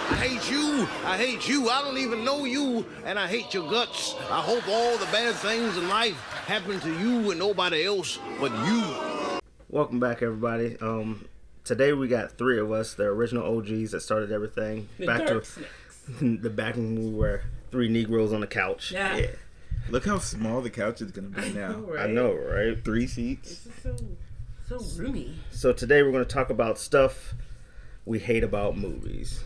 I hate you. I hate you. I don't even know you, and I hate your guts. I hope all the bad things in life happen to you and nobody else but you. Welcome back, everybody. Today we got three of us, the original OGs that started everything. Back to the back when we were three Negroes on the couch. Yeah. Look how small the couch is going to be now. Right? I know, right? 3 seats. It's so roomy. So today we're going to talk about stuff we hate about movies.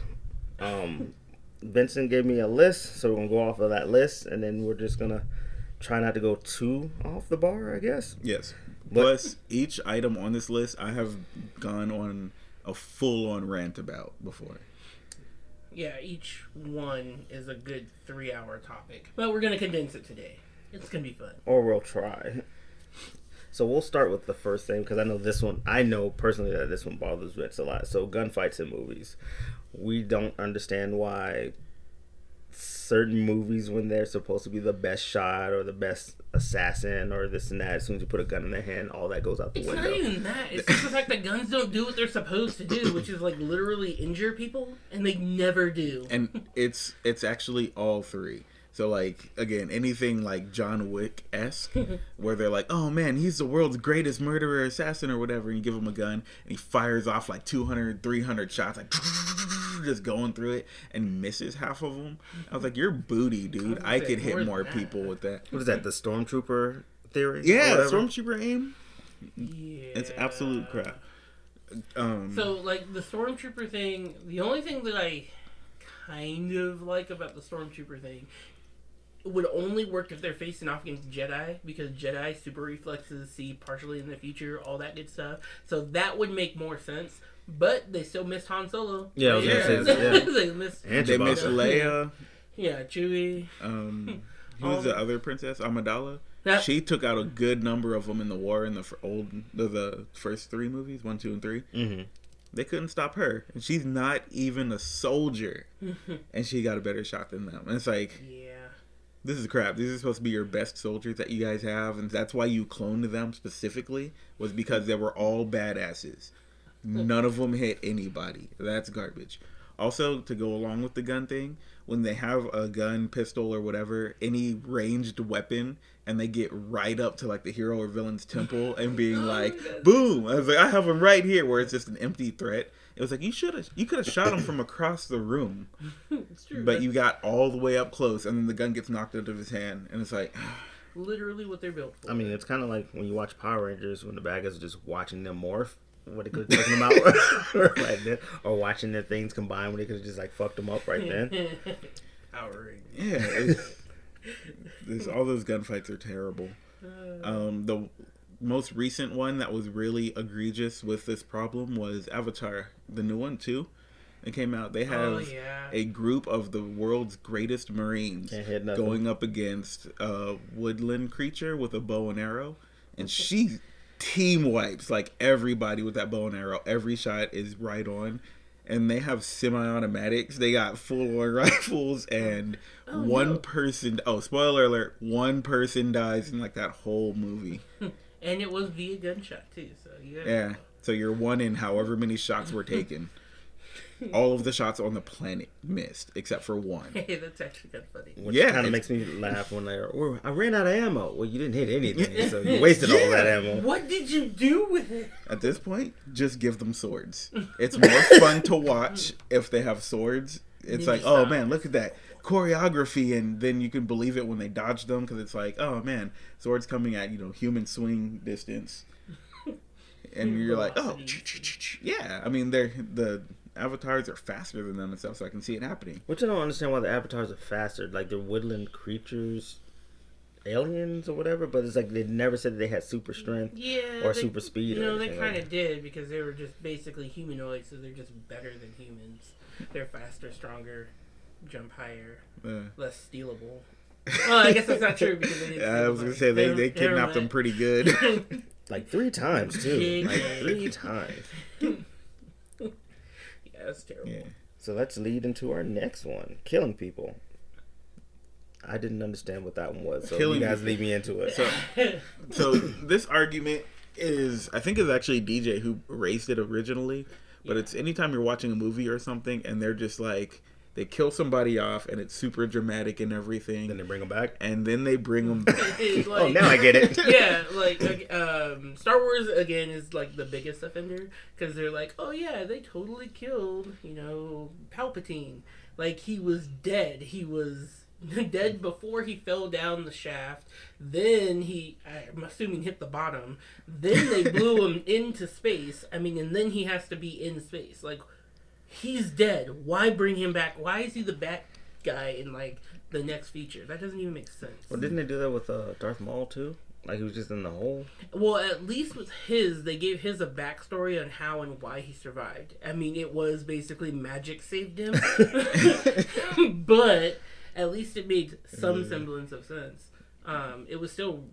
Vincent gave me a list, so we're going to go off of that list, and then we're just going to try not to go too off the bar, I guess. Yes. Plus, each item on this list I have gone on a full-on rant about before. Yeah, each one is a good 3-hour topic. But we're going to condense it today. It's going to be fun. Or we'll try. So we'll start with the first thing, because I know this one, I know personally that this one bothers Vince a lot. So gunfights in movies. We don't understand why certain movies, when they're supposed to be the best shot or the best assassin or this and that, as soon as you put a gun in their hand, all that goes out the window. It's not even that. It's just the fact that guns don't do what they're supposed to do, which is like literally injure people, and they never do. And it's actually all three. So, like, again, anything like John Wick-esque, where they're like, oh, man, he's the world's greatest murderer, assassin, or whatever, and you give him a gun, and he fires off like 200, 300 shots, like, just going through it, and misses half of them. I was like, you're booty, dude. I could hit more people with that. What is that, the Stormtrooper theory? Yeah, Stormtrooper aim. Yeah. It's absolute crap. So, like, the Stormtrooper thing, the only thing that I kind of like about the Stormtrooper thing, it would only work if they're facing off against Jedi, because Jedi super reflexes see partially in the future, all that good stuff. So that would make more sense. But they still missed Han Solo. Yeah, I was gonna say that. Yeah. They missed Leia. Yeah, Chewie. Who was the other princess? Amidala. That, She took out a good number of them in the war in the first three movies, 1, 2, and 3. Mm-hmm. They couldn't stop her, and she's not even a soldier, and she got a better shot than them. And it's like, yeah. This is crap. These are supposed to be your best soldiers that you guys have, and that's why you cloned them specifically, was because they were all badasses. None of them hit anybody. That's garbage. Also, to go along with the gun thing, when they have a gun, pistol, or whatever, any ranged weapon, and they get right up to like the hero or villain's temple and being like, boom! I was like, I have him right here, where it's just an empty threat. It was like, you could have shot him from across the room. It's true. But you got all the way up close, and then the gun gets knocked out of his hand, and it's like, literally what they're built for. I mean, it's kind of like when you watch Power Rangers, when the bad guys are just watching them morph. What they could have taken them out right then, or watching their things combine when they could have just like fucked them up right then. Power Rangers. Yeah, all those gunfights are terrible. The most recent one that was really egregious with this problem was Avatar, the new one too. It came out. They have a group of the world's greatest Marines going up against a woodland creature with a bow and arrow, and she team wipes like everybody with that bow and arrow. Every shot is right on, and they have semi-automatics. They got full-on rifles, and person. Oh, spoiler alert! One person dies in like that whole movie. And it was via gunshot too, so yeah. So you're one in however many shots were taken. All of the shots on the planet missed, except for one. Hey, that's actually kind of funny. Which kind of makes me laugh when I ran out of ammo. Well, you didn't hit anything, so you wasted all that ammo. What did you do with it? At this point, just give them swords. It's more fun to watch if they have swords. It's like, oh man, look at that choreography, and then you can believe it when they dodge them, because it's like, oh man, swords coming at human swing distance, and you're like, oh, yeah. I mean, the avatars are faster than them and stuff, so I can see it happening. Which I don't understand why the avatars are faster. Like, they're woodland creatures, aliens or whatever, but it's like they never said that they had super strength or super speed. They kind of did, because they were just basically humanoids, so they're just better than humans. They're faster, stronger, jump higher, less stealable. Well, I guess that's not true, because they didn't I was going to say, they kidnapped them pretty good. Like 3 times, too. Like 3 times. Yeah, that's terrible. Yeah. So let's lead into our next one. Killing people. I didn't understand what that one was, so you guys lead me into it. So this argument I think is actually DJ who raised it originally, but it's anytime you're watching a movie or something and they're just like, They kill somebody off, and it's super dramatic and everything. Then they bring them back, and then they bring them back. Like, oh, now I get it. Yeah, like Star Wars again is like the biggest offender because they're like, oh yeah, they totally killed Palpatine. Like he was dead. He was dead before he fell down the shaft. Then I'm assuming, hit the bottom. Then they blew him into space. I mean, and then he has to be in space. Like. He's dead. Why bring him back? Why is he the bad guy in like the next feature? That doesn't even make sense. Well, didn't they do that with Darth Maul too? Like he was just in the hole. Well, at least with his, they gave his a backstory on how and why he survived. I mean, it was basically magic saved him, but at least it made some semblance of sense. It was still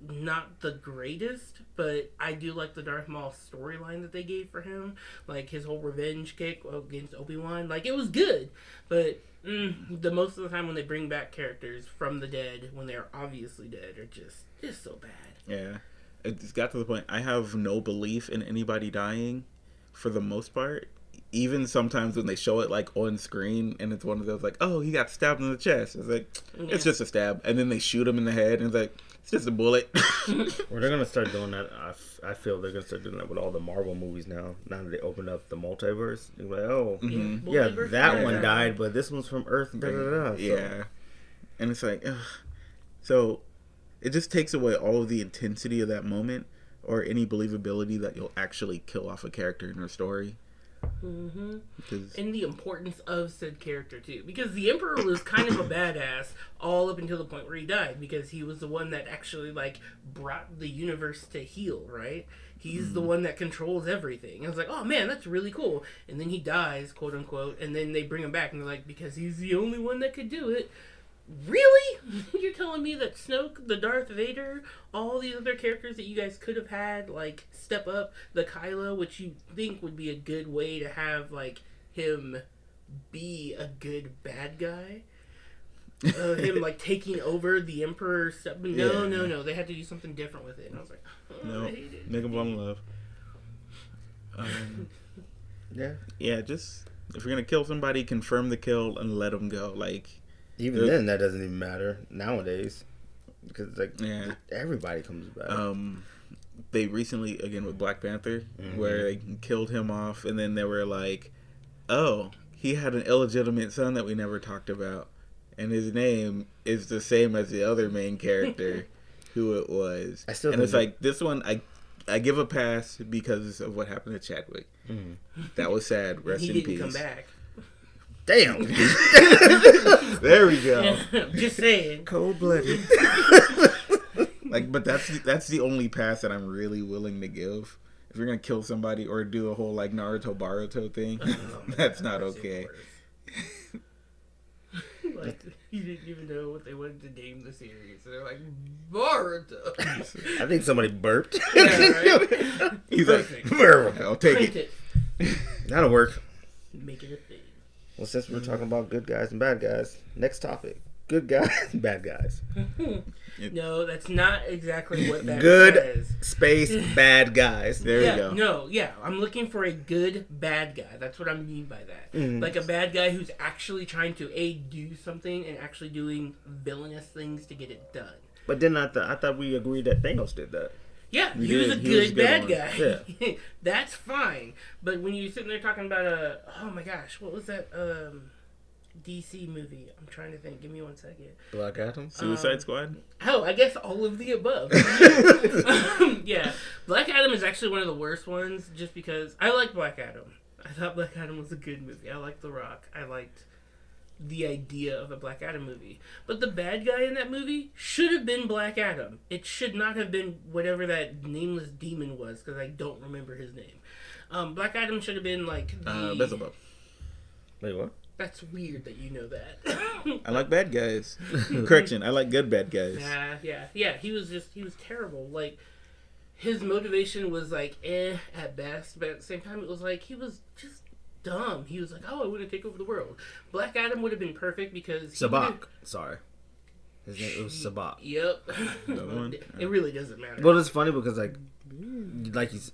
not the greatest, but I do like the Darth Maul storyline that they gave for him, like his whole revenge kick against Obi-Wan. Like it was good, but the most of the time when they bring back characters from the dead when they're obviously dead are just so bad. Yeah, it's got to the point I have no belief in anybody dying for the most part. Even sometimes when they show it like on screen and it's one of those like, oh, he got stabbed in the chest. It's like, it's just a stab, and then they shoot him in the head and it's like, it's just a bullet. Well, they're gonna start doing that. I feel they're gonna start doing that with all the Marvel movies now. Now that they opened up the multiverse, you're like, oh, yeah, that one died, but this one's from Earth. Da, da, da, so. Yeah, and it's like, ugh. So it just takes away all of the intensity of that moment or any believability that you'll actually kill off a character in a story. Mm-hmm. And the importance of said character too, because the Emperor was kind of a badass all up until the point where he died, because he was the one that actually like brought the universe to heel, right? He's the one that controls everything. I was like, oh man, that's really cool. And then he dies, quote unquote, and then they bring him back and they're like, because he's the only one that could do it. Really? You're telling me that Snoke, the Darth Vader, all these other characters that you guys could have had, like, step up, the Kylo, which you think would be a good way to have, like, him be a good bad guy? Him, like, taking over the Emperor stuff. But no. They had to do something different with it. And I was like, oh, I hate it. Make him fall in love. Yeah, just, if you're going to kill somebody, confirm the kill and let them go. Like, even then, that doesn't even matter nowadays, because like everybody comes back. They recently, again with Black Panther, where they killed him off, and then they were like, "Oh, he had an illegitimate son that we never talked about, and his name is the same as the other main character, who it was." And it's like, this one, I give a pass because of what happened to Chadwick. That was sad. Rest in peace. He didn't come back. Damn. There we go. Just saying. Cold-blooded. Like, but that's the only pass that I'm really willing to give. If you're gonna kill somebody or do a whole like Naruto Boruto thing, that's not okay. Like, you didn't even know what they wanted to name the series. So they're like, Boruto. I think somebody burped. Yeah, right? He's perfect. Like, I'll take it. That'll work. Make it a thing. Well, since we're talking about good guys and bad guys, next topic. Good guys and bad guys. No, that's not exactly what that good says. Space bad guys. There you go. No, I'm looking for a good bad guy. That's what I mean by that. Like a bad guy who's actually trying to do something and actually doing villainous things to get it done. But then I thought we agreed that Thanos did that. Yeah, he was a good bad guy. Yeah. That's fine. But when you're sitting there talking about oh my gosh, what was that DC movie? I'm trying to think. Give me 1 second. Black Adam? Suicide Squad? Oh, I guess all of the above. Yeah. Black Adam is actually one of the worst ones just because I like Black Adam. I thought Black Adam was a good movie. I liked The Rock. I liked the idea of a Black Adam movie. But the bad guy in that movie should have been Black Adam. It should not have been whatever that nameless demon was, because I don't remember his name. Black Adam should have been like Beelzebub. Wait, what? That's weird that you know that. I like bad guys. Correction, I like good bad guys. Yeah. He was terrible. Like, his motivation was like at best, but at the same time it was like he was just dumb. He was like, oh, I want to take over the world. Black Adam would have been perfect because Sabak. Sorry. His name was Sabak. Yep. It really doesn't matter. Well, it's funny because like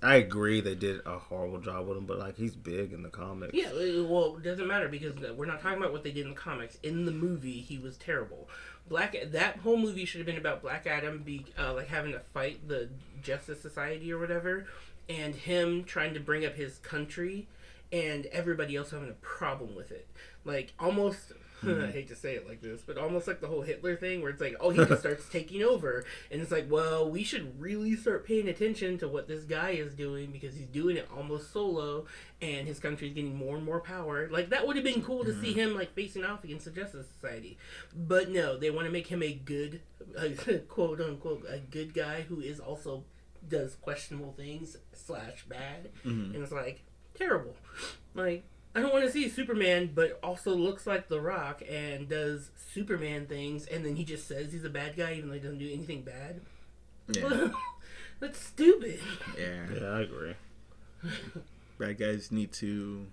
I agree they did a horrible job with him, but like he's big in the comics. Yeah, well, it doesn't matter because we're not talking about what they did in the comics. In the movie, he was terrible. That whole movie should have been about Black Adam like having to fight the Justice Society or whatever, and him trying to bring up his country, and everybody else having a problem with it. Like almost. I hate to say it like this, but almost like the whole Hitler thing where it's like, oh, he just starts taking over. And it's like, well, we should really start paying attention to what this guy is doing because he's doing it almost solo and his country's getting more and more power. Like, that would have been cool to see him, like, facing off against the Justice Society. But no, they want to make him a good, quote unquote, a good guy who is also does questionable things / bad. And it's like, terrible. Like, I don't want to see Superman, but also looks like The Rock and does Superman things, and then he just says he's a bad guy even though he doesn't do anything bad. Yeah. That's stupid. Yeah, I agree. Bad guys need to...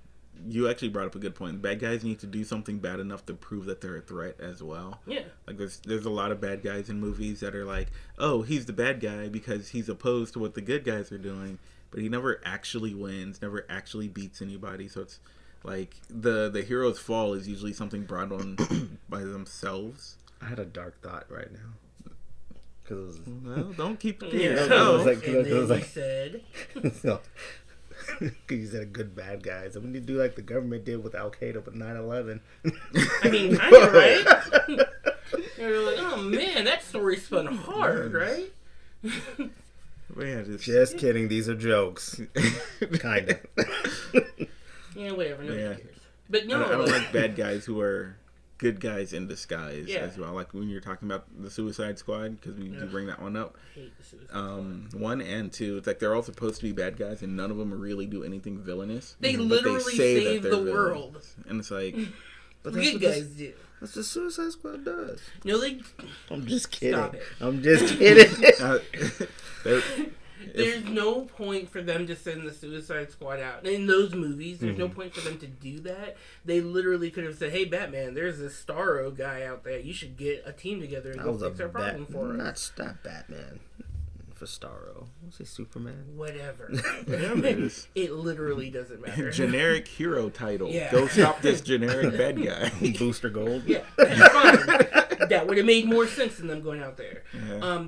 You actually brought up a good point. Bad guys need to do something bad enough to prove that they're a threat as well. Yeah. Like, there's a lot of bad guys in movies that are like, oh, he's the bad guy because he's opposed to what the good guys are doing, but he never actually wins, never actually beats anybody, so it's... Like, the hero's fall is usually something brought on by themselves. I had a dark thought right now. Cause it was, well, don't keep it to Yeah. yourself. So, you said a good bad guys. I mean, you do like the government did with Al Qaeda with 9/11. I mean, kind of, right? You're like, oh man, that story spun hard, right? Man, just kidding. These are jokes. Kind of. Yeah, whatever. Nobody cares. But no, I don't like bad guys who are good guys in disguise as well. Like when you're talking about the Suicide Squad, because we do bring that one up. I hate the Suicide Squad. 1 and 2, it's like they're all supposed to be bad guys, and none of them really do anything villainous. They literally save the world. And it's like, but good guys do. That's what Suicide Squad does. No, they. I'm just kidding. Stop it. I'm just kidding. There's no point for them to send the Suicide Squad out. In those movies, there's no point for them to do that. They literally could have said, hey, Batman, there's this Starro guy out there. You should get a team together and go fix our problem for us. Not Batman. For Starro. Let's say Superman. Whatever. It literally doesn't matter. Generic hero title. Yeah. Go stop this generic bad guy. Booster Gold. Yeah, that's fine. That would have made more sense than them going out there. Yeah.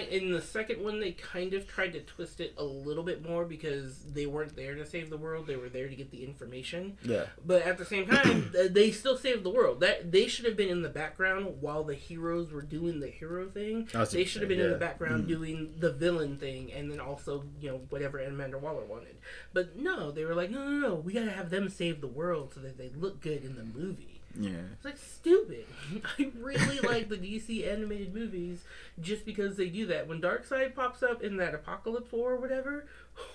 In the second one, they kind of tried to twist it a little bit more because they weren't there to save the world; they were there to get the information. Yeah. But at the same time, they still saved the world. That they should have been in the background while the heroes were doing the hero thing. They should have been in the background doing the villain thing, and then also whatever Amanda Waller wanted. But no, they were like, no, we gotta have them save the world so that they look good in the movie. Yeah. It's like stupid. I really like the DC animated movies just because they do that. When Darkseid pops up in that Apocalypse War or whatever,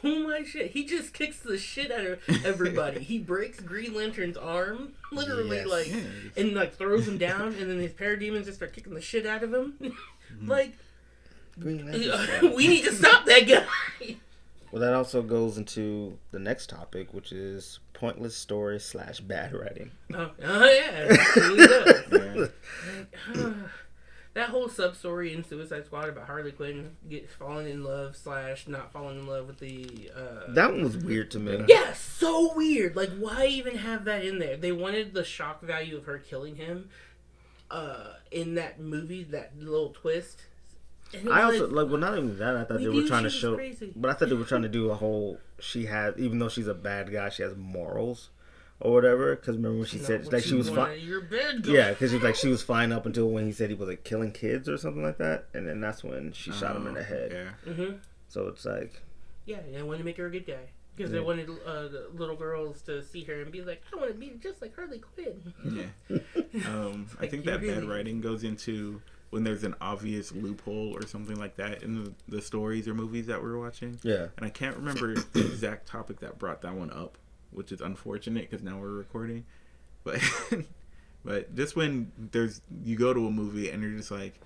oh my shit, he just kicks the shit out of everybody. He breaks Green Lantern's arm, literally, and like throws him down, and then his parademons just start kicking the shit out of him. Like, we need to stop that guy. Well, that also goes into the next topic, which is pointless story / bad writing. Oh yeah, it really does. That whole sub-story in Suicide Squad about Harley Quinn falling in love / not falling in love with the... that one was weird to me. Yeah, so weird. Like, why even have that in there? They wanted the shock value of her killing him in that movie, that little twist. I also not even that. I thought they were trying to show, but I thought they were trying to do a whole. She had, even though she's a bad guy, she has morals or whatever. Because remember when she said like she was fine. Yeah, because she was fine up until when he said he was like killing kids or something like that, and then that's when she shot him in the head. Yeah. Mm-hmm. So it's like. Yeah, they wanted to make her a good guy. Because they wanted the little girls to see her and be like, I want to be just like Harley Quinn. Yeah. I think that bad writing goes into when there's an obvious loophole or something like that in the stories or movies that we're watching. Yeah. And I can't remember the exact topic that brought that one up, which is unfortunate because now we're recording. But just when you go to a movie and you're just like,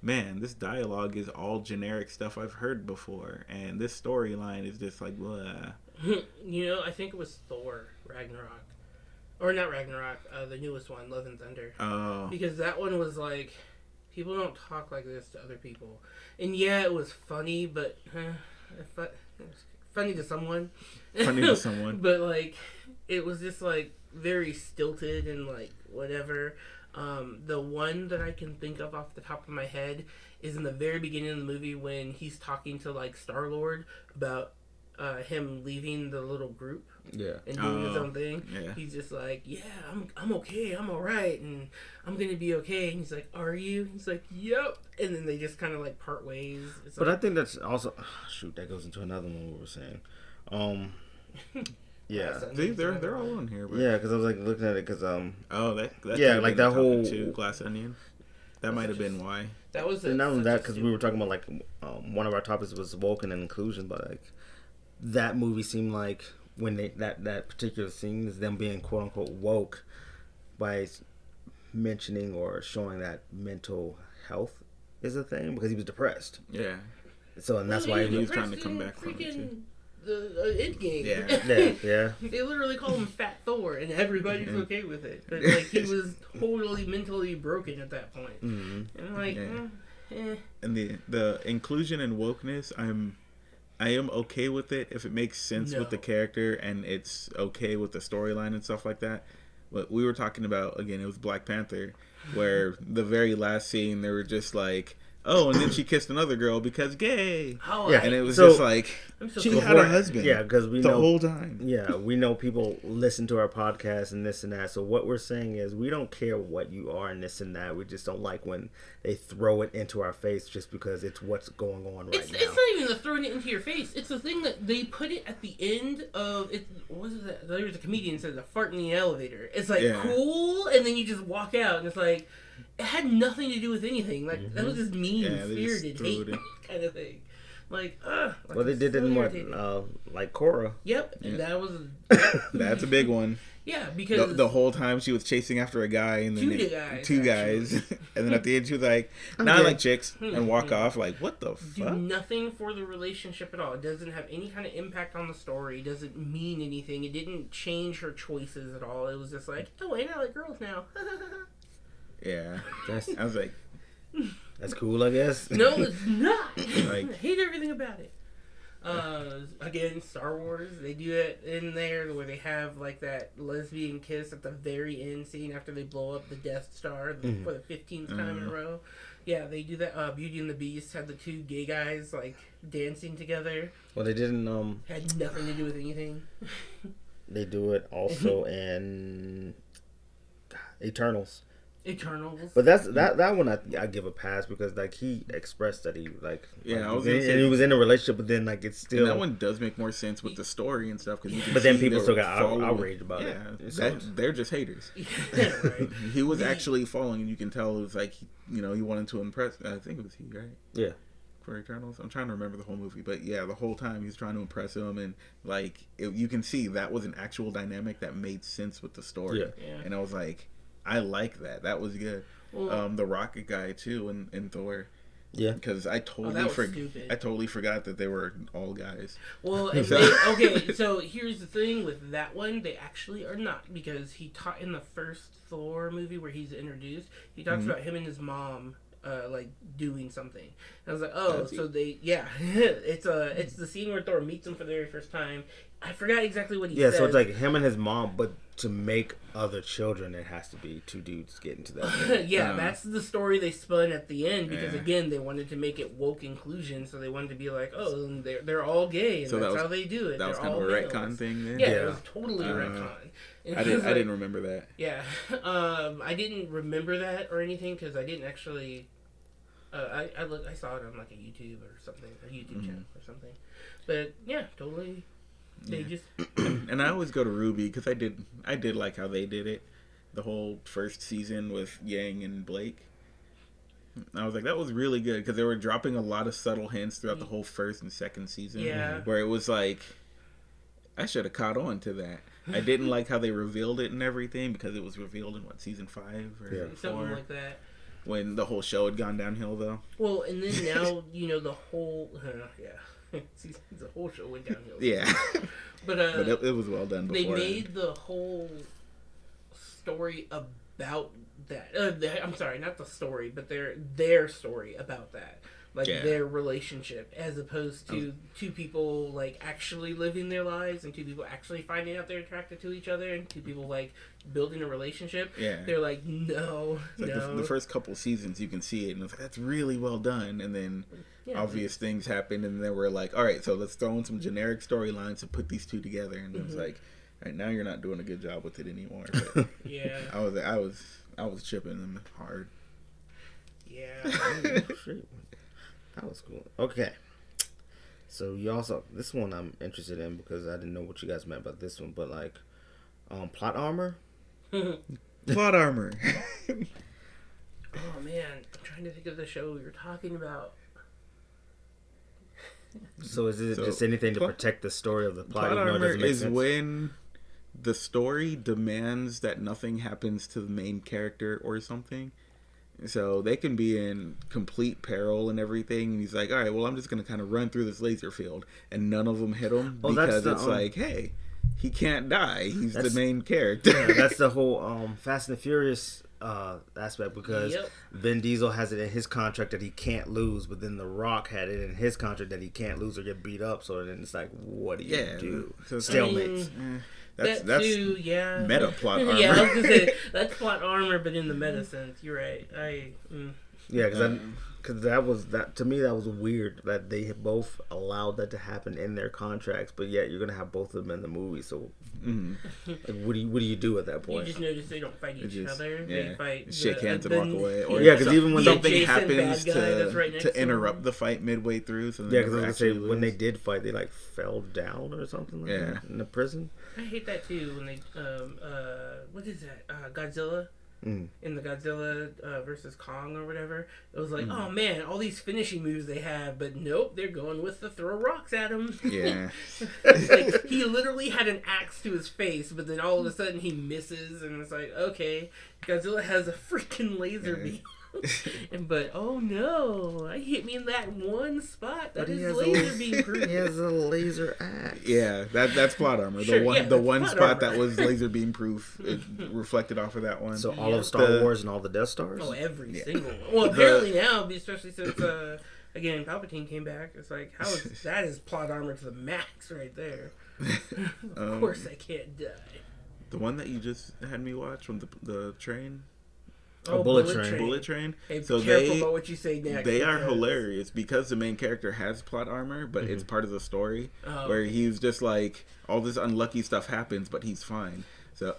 man, this dialogue is all generic stuff I've heard before, and this storyline is just like, blah. I think it was Thor Ragnarok. Or not Ragnarok, the newest one, Love and Thunder. Oh. Because that one was like, people don't talk like this to other people. And yeah, it was funny, but funny to someone. Funny to someone. But, like, it was just, like, very stilted and, like, whatever. The one that I can think of off the top of my head is in the very beginning of the movie when he's talking to, like, Star-Lord about him leaving the little group. Yeah. And doing his own thing. Yeah. He's just like, yeah, I'm okay, I'm alright, and I'm gonna be okay. And he's like, are you? He's like, yep. And then they just kind of like part ways. It's but like, I think that's also shoot. That goes into another one we were saying. Yeah. See, they're all on here. But... Yeah, because I was like looking at it because that yeah, like that whole Glass Onion. That might have been why. That was and not only that because we were talking about like one of our topics was woken and inclusion, but like that movie seemed like when they that particular scene is them being quote unquote woke by mentioning or showing that mental health is a thing because he was depressed. Yeah. So and that's why he was trying to come back from it too. The It Gang. Yeah. They literally call him Fat Thor, and everybody's okay with it. But like he was totally mentally broken at that point. Mm-hmm. And I'm like, And the inclusion and wokeness, I am okay with it if it makes sense with the character and it's okay with the storyline and stuff like that. But we were talking about, again, it was Black Panther, where the very last scene they were just like, oh, and then she kissed another girl because gay. Oh, yeah, and it was so, just like she had a husband. Yeah, because we the know whole time. Yeah, we know people listen to our podcast and this and that. So what we're saying is we don't care what you are and this and that. We just don't like when they throw it into our face just because it's what's going on right now. It's not even the throwing it into your face. It's the thing that they put it at the end of it. What is that? There was a comedian said a fart in the elevator. It's like cool, and then you just walk out, and it's like. It had nothing to do with anything. Like that was just mean, spirited hate kind of thing. Like, like well, they did it in what, like Korra. Yep, yeah. that was. That's a big one. Yeah, because the whole time she was chasing after a guy and then two guys, and then at the end she was like, "Nah, I like chicks," and walk off. Like, what the fuck? Do nothing for the relationship at all. It doesn't have any kind of impact on the story. It doesn't mean anything. It didn't change her choices at all. It was just like, oh, and I like girls now. Yeah, I was like, that's cool, I guess. No, it's not. Like, I hate everything about it. Again, Star Wars, they do it in there where they have like that lesbian kiss at the very end scene after they blow up the Death Star for the 15th time in a row. Yeah, they do that. Beauty and the Beast had the two gay guys like dancing together. Well, they didn't. Had nothing to do with anything. They do it also in Eternals. But that's that one I give a pass because like he expressed that he like and he was in a relationship, but then like it's still and that one does make more sense with the story and stuff. But then people still got outraged about it. Yeah, they're just haters. Yeah, right. He was actually following, and you can tell it was like he wanted to impress. I think it was he, right? Yeah. For Eternals, I'm trying to remember the whole movie, but yeah, the whole time he's trying to impress him, and like you can see that was an actual dynamic that made sense with the story. Yeah. And I was like. I like that. That was good. Well, the rocket guy too in Thor. Yeah. Because I totally forgot that they were all guys. Well, okay. So here's the thing with that one: they actually are not because he taught in the first Thor movie where he's introduced. He talks about him and his mom. Like doing something. And I was like, oh, so they, it's the scene where Thor meets him for the very first time. I forgot exactly what he said. Yeah, so it's like him and his mom, but to make other children, it has to be two dudes getting to that. That's the story they spun at the end because again, they wanted to make it woke inclusion, so they wanted to be like, oh, and they're all gay, and so that's how they do it. That was kind of a retcon thing then? Yeah, it was totally a retcon. I didn't remember that. Yeah, I didn't remember that or anything because I didn't actually. I saw it on like a YouTube or something, a YouTube channel or something. But yeah, totally. They just and I always go to Ruby because I did like how they did it, the whole first season with Yang and Blake. I was like, that was really good because they were dropping a lot of subtle hints throughout the whole first and second season. Yeah, where it was like, I should have caught on to that. I didn't like how they revealed it and everything because it was revealed in season 5 or 4? Something like that. When the whole show had gone downhill, though. Well, and then now the whole the whole show went downhill. Yeah, but it was well done. They made the whole story about that. I'm sorry, not the story, but their story about that. like their relationship, as opposed to two people like actually living their lives and two people actually finding out they're attracted to each other and two people like building a relationship. They're like, no. The first couple seasons you can see it and it's like, that's really well done, and then obvious things happen, and then we're like, all right, so let's throw in some generic storylines to put these two together, and it's like, all right, now you're not doing a good job with it anymore. But I was chipping them hard. That was cool. Okay. So you also, this one I'm interested in because I didn't know what you guys meant about this one, but like, plot armor? Plot armor. Oh man, I'm trying to think of the show we were talking about. So is it just anything to protect the story of the plot? Plot armor is when the story demands that nothing happens to the main character or something. So they can be in complete peril and everything, and he's like, all right, well, I'm just going to kind of run through this laser field, and none of them him because it's like, hey, he can't die. He's the main character. Yeah, that's the whole Fast and Furious aspect, because Vin Diesel has it in his contract that he can't lose, but then The Rock had it in his contract that he can't lose or get beat up, so then it's like, what do you do? So stalemates. That's too, meta plot armor. Yeah, I was gonna say that's plot armor, but in the meta sense. You're right. Yeah, because that to me that was weird that they both allowed that to happen in their contracts, but yet you're gonna have both of them in the movie. So, like, what do you do at that point? You just notice they don't fight each other. They fight, shake hands and walk away. Or because even when something happens to interrupt the fight midway through, so because I was gonna say when they did fight, they like fell down or something like that in the prison. I hate that too when they what is that Godzilla. In the Godzilla versus Kong or whatever, it was like, oh man, all these finishing moves they have, but nope, they're going with the throw rocks at him. Yeah. Like, he literally had an axe to his face, but then all of a sudden he misses, and it's like, okay, Godzilla has a freaking laser beam. But oh no, I hit me in that one spot. That is laser beam proof. He has a laser axe. Yeah, that's plot armor. The one spot that was laser beam proof, it reflected off of that one. So all of Star Wars and all the Death Stars. Oh, every single one. Well, apparently now, especially since again Palpatine came back, it's like that is plot armor to the max right there. Of course, I can't die. The one that you just had me watch from the train. Bullet Train. Hey, so careful about what you say next. They are hilarious because the main character has plot armor, but it's part of the story where he's just like, all this unlucky stuff happens, but he's fine. So,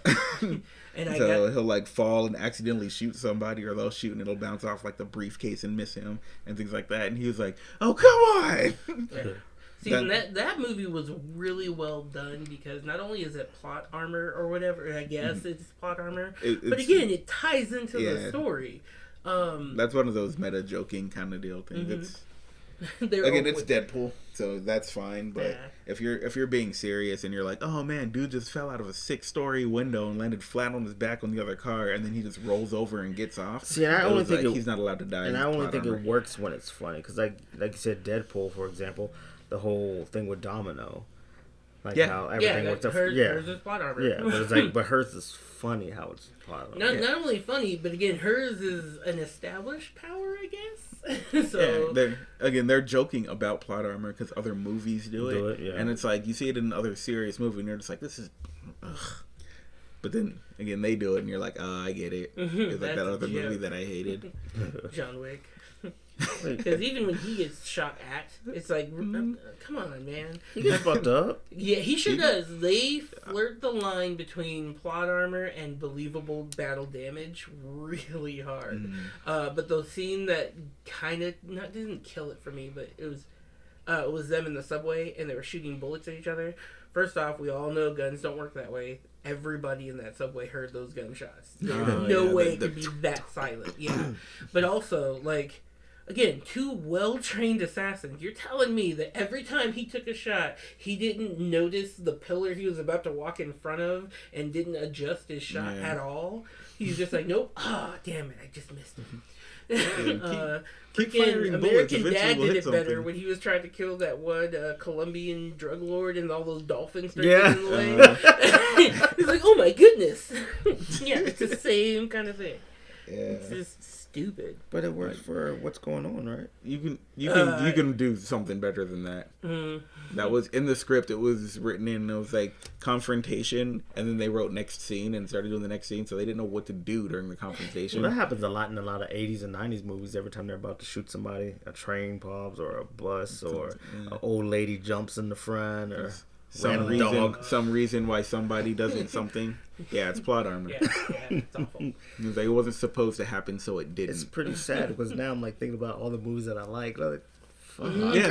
he'll like fall and accidentally shoot somebody, or they'll shoot and it'll bounce off like the briefcase and miss him and things like that. And he was like, "Oh, come on!" Yeah. See, that movie was really well done because not only is it plot armor or whatever, I guess it's plot armor, but again, it ties into the story. That's one of those meta joking kind of deal things. Again, it's Deadpool, so that's fine. But if you're being serious and you're like, oh man, dude just fell out of a 6-story window and landed flat on his back on the other car, and then he just rolls over and gets off. See, and I only think he's not allowed to die. And I only think it works when it's funny because, like you said, Deadpool, for example. The whole thing with Domino, like how everything works out. Hers is plot armor. Yeah, but it's like, but hers is funny how it's plot armor. Not only funny, but again, hers is an established power, I guess. So they're joking about plot armor because other movies do it, and it's like you see it in other serious movie, and you're just like, this is. Ugh. But then again, they do it, and you're like, oh, I get it. It's like that other movie that I hated, John Wick. Because even when he gets shot at, it's like, come on, man. He gets fucked up. Yeah, he sure does. They flirt the line between plot armor and believable battle damage really hard. But the scene that kind of didn't kill it for me, but it was them in the subway and they were shooting bullets at each other. First off, we all know guns don't work that way. Everybody in that subway heard those gunshots. There's no way it could be that silent. Yeah, but also like. Again, 2 well-trained assassins. You're telling me that every time he took a shot, he didn't notice the pillar he was about to walk in front of and didn't adjust his shot at all? He's just like, nope. Ah, damn it, I just missed him. Freaking American Dad did it better when he was trying to kill that one Colombian drug lord and all those dolphins started getting in the way. He's like, oh my goodness. Yeah, it's the same kind of thing. Yeah. It's just stupid. But it works for what's going on, right? You can do something better than that. That was in the script. It was written in. It was like confrontation, and then they wrote next scene and started doing the next scene. So they didn't know what to do during the confrontation. Well, that happens a lot in a lot of 80s and 90s movies. Every time they're about to shoot somebody, a train pops or a bus or an old lady jumps in the front or some reason why somebody doesn't something. Yeah, it's plot armor. Yeah, it's awful. It wasn't supposed to happen, so it didn't. It's pretty sad because now I'm like thinking about all the movies that I like. Fuck. Yeah,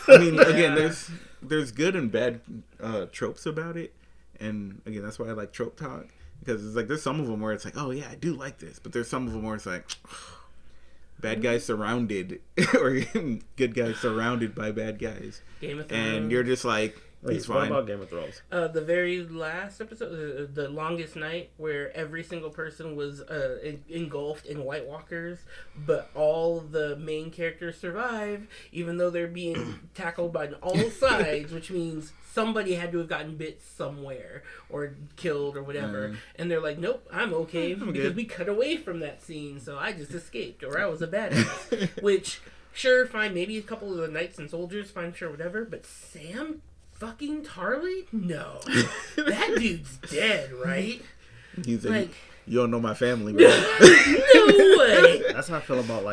I mean, again, there's good and bad tropes about it, and again, that's why I like trope talk, because it's like there's some of them where it's like, oh yeah, I do like this, but there's some of them where it's like, bad guys surrounded or good guys surrounded by bad guys, Game of Thrones. and you're just like, it's fine. What about Game of Thrones? The very last episode, the longest night, where every single person was engulfed in White Walkers, but all the main characters survive, even though they're being tackled by all sides, which means somebody had to have gotten bit somewhere or killed or whatever. And they're like, nope, I'm okay because we cut away from that scene, so I just escaped, or I was a badass. Which, sure, fine, maybe a couple of the knights and soldiers, fine, sure, whatever, but Sam fucking Tarly? No. That dude's dead, right? He's like, you don't know my family, right? No way. That's how I feel about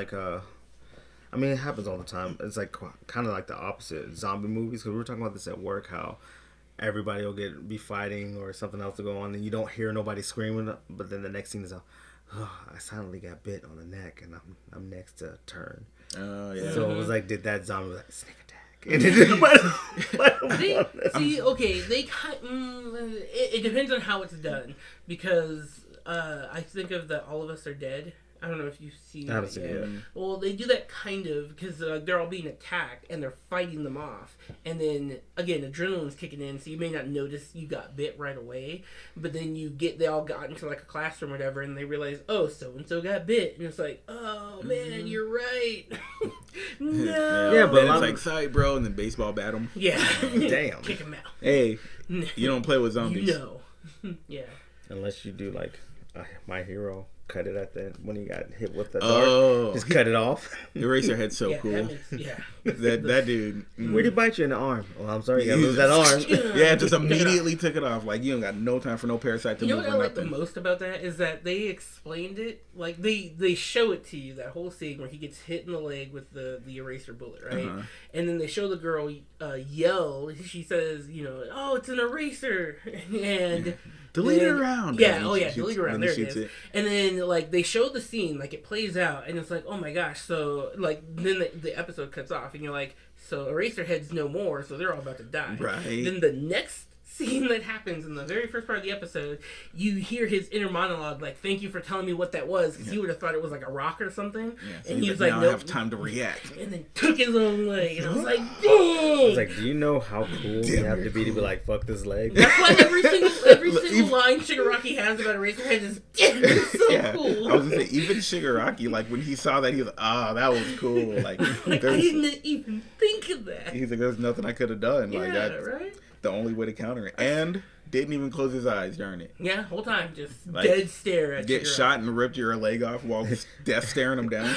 I mean, it happens all the time. It's like kind of like the opposite zombie movies, because we were talking about this at work, how everybody will be fighting or something else to go on, and you don't hear nobody screaming, but then the next scene is I suddenly got bit on the neck, and I'm next to turn. Oh yeah. So it was like, did that zombie sneak attack? Okay, it depends on how it's done, because I think of the All of Us Are Dead. I don't know if you've seen I haven't it seen yet. it. Well, they do that kind of because they're all being attacked and they're fighting them off, and then again adrenaline's kicking in, so you may not notice you got bit right away, but then they all got into like a classroom or whatever, and they realize, oh, so and so got bit, and it's like, oh man, you're right. No. Yeah, but it's like, sorry, bro, and then baseball bat him. Yeah. Damn. Kick him out. Hey, you don't play with zombies. Yeah. Unless you do like My Hero. Cut it at the when he got hit with the dart. Just cut it off. Eraserhead's so cool. That dude. Where'd he bite you in the arm? Well, I'm sorry, you gotta lose that arm. Yeah, just immediately took it off. Like, you don't got no time for no parasite to move. You know what I like the most about that is that they explained it. Like they show it to you, that whole scene where he gets hit in the leg with the eraser bullet, right? And then they show the girl yell. She says, oh, it's an eraser, and delete it around. Yeah, delete it around. There it is. And then like they show the scene, like it plays out, and it's like, oh my gosh. So like then the episode cuts off, and you're like, so Eraserhead's no more, so they're all about to die. Right. Then the next scene that happens in the very first part of the episode, you hear his inner monologue, like, thank you for telling me what that was, because he would have thought it was like a rock or something. Yeah, so and he was like, nope. I have time to react. And then took his own leg, and I was like, dang! I was like, do you know how cool you have to be like, fuck this leg? That's why every single line Shigaraki has about Eraserhead is so cool. I was gonna say, even Shigaraki, like, when he saw that, he was like, that was cool. Like I didn't even think of that. He's like, there's nothing I could have done. Like, that's right? The only way to counter it. And didn't even close his eyes, darn it. Yeah, whole time, just like, dead stare at get shot and ripped your leg off while death staring him down.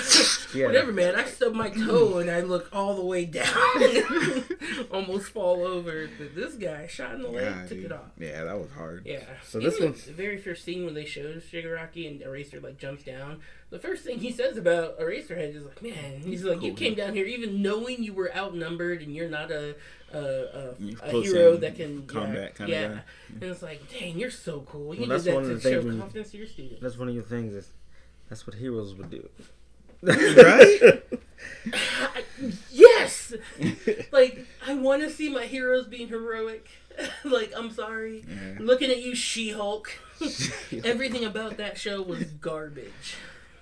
Whatever, man. I stubbed my toe and I look all the way down. Almost fall over. But this guy shot in the leg, took it off. Yeah, that was hard. Yeah. So this one's the very first scene when they show Shigaraki and Eraser like jumps down. The first thing he says about Eraserhead is like, man, he's like, you came down here even knowing you were outnumbered and you're not a hero that can combat kind of guy. And it's like, dang, you're so cool. You well, did that to show confidence to your students. That's one of your things. That's what heroes would do. Right? Yes! Like, I want to see my heroes being heroic. Like, I'm sorry. Yeah. Looking at you, She-Hulk. Everything about that show was garbage.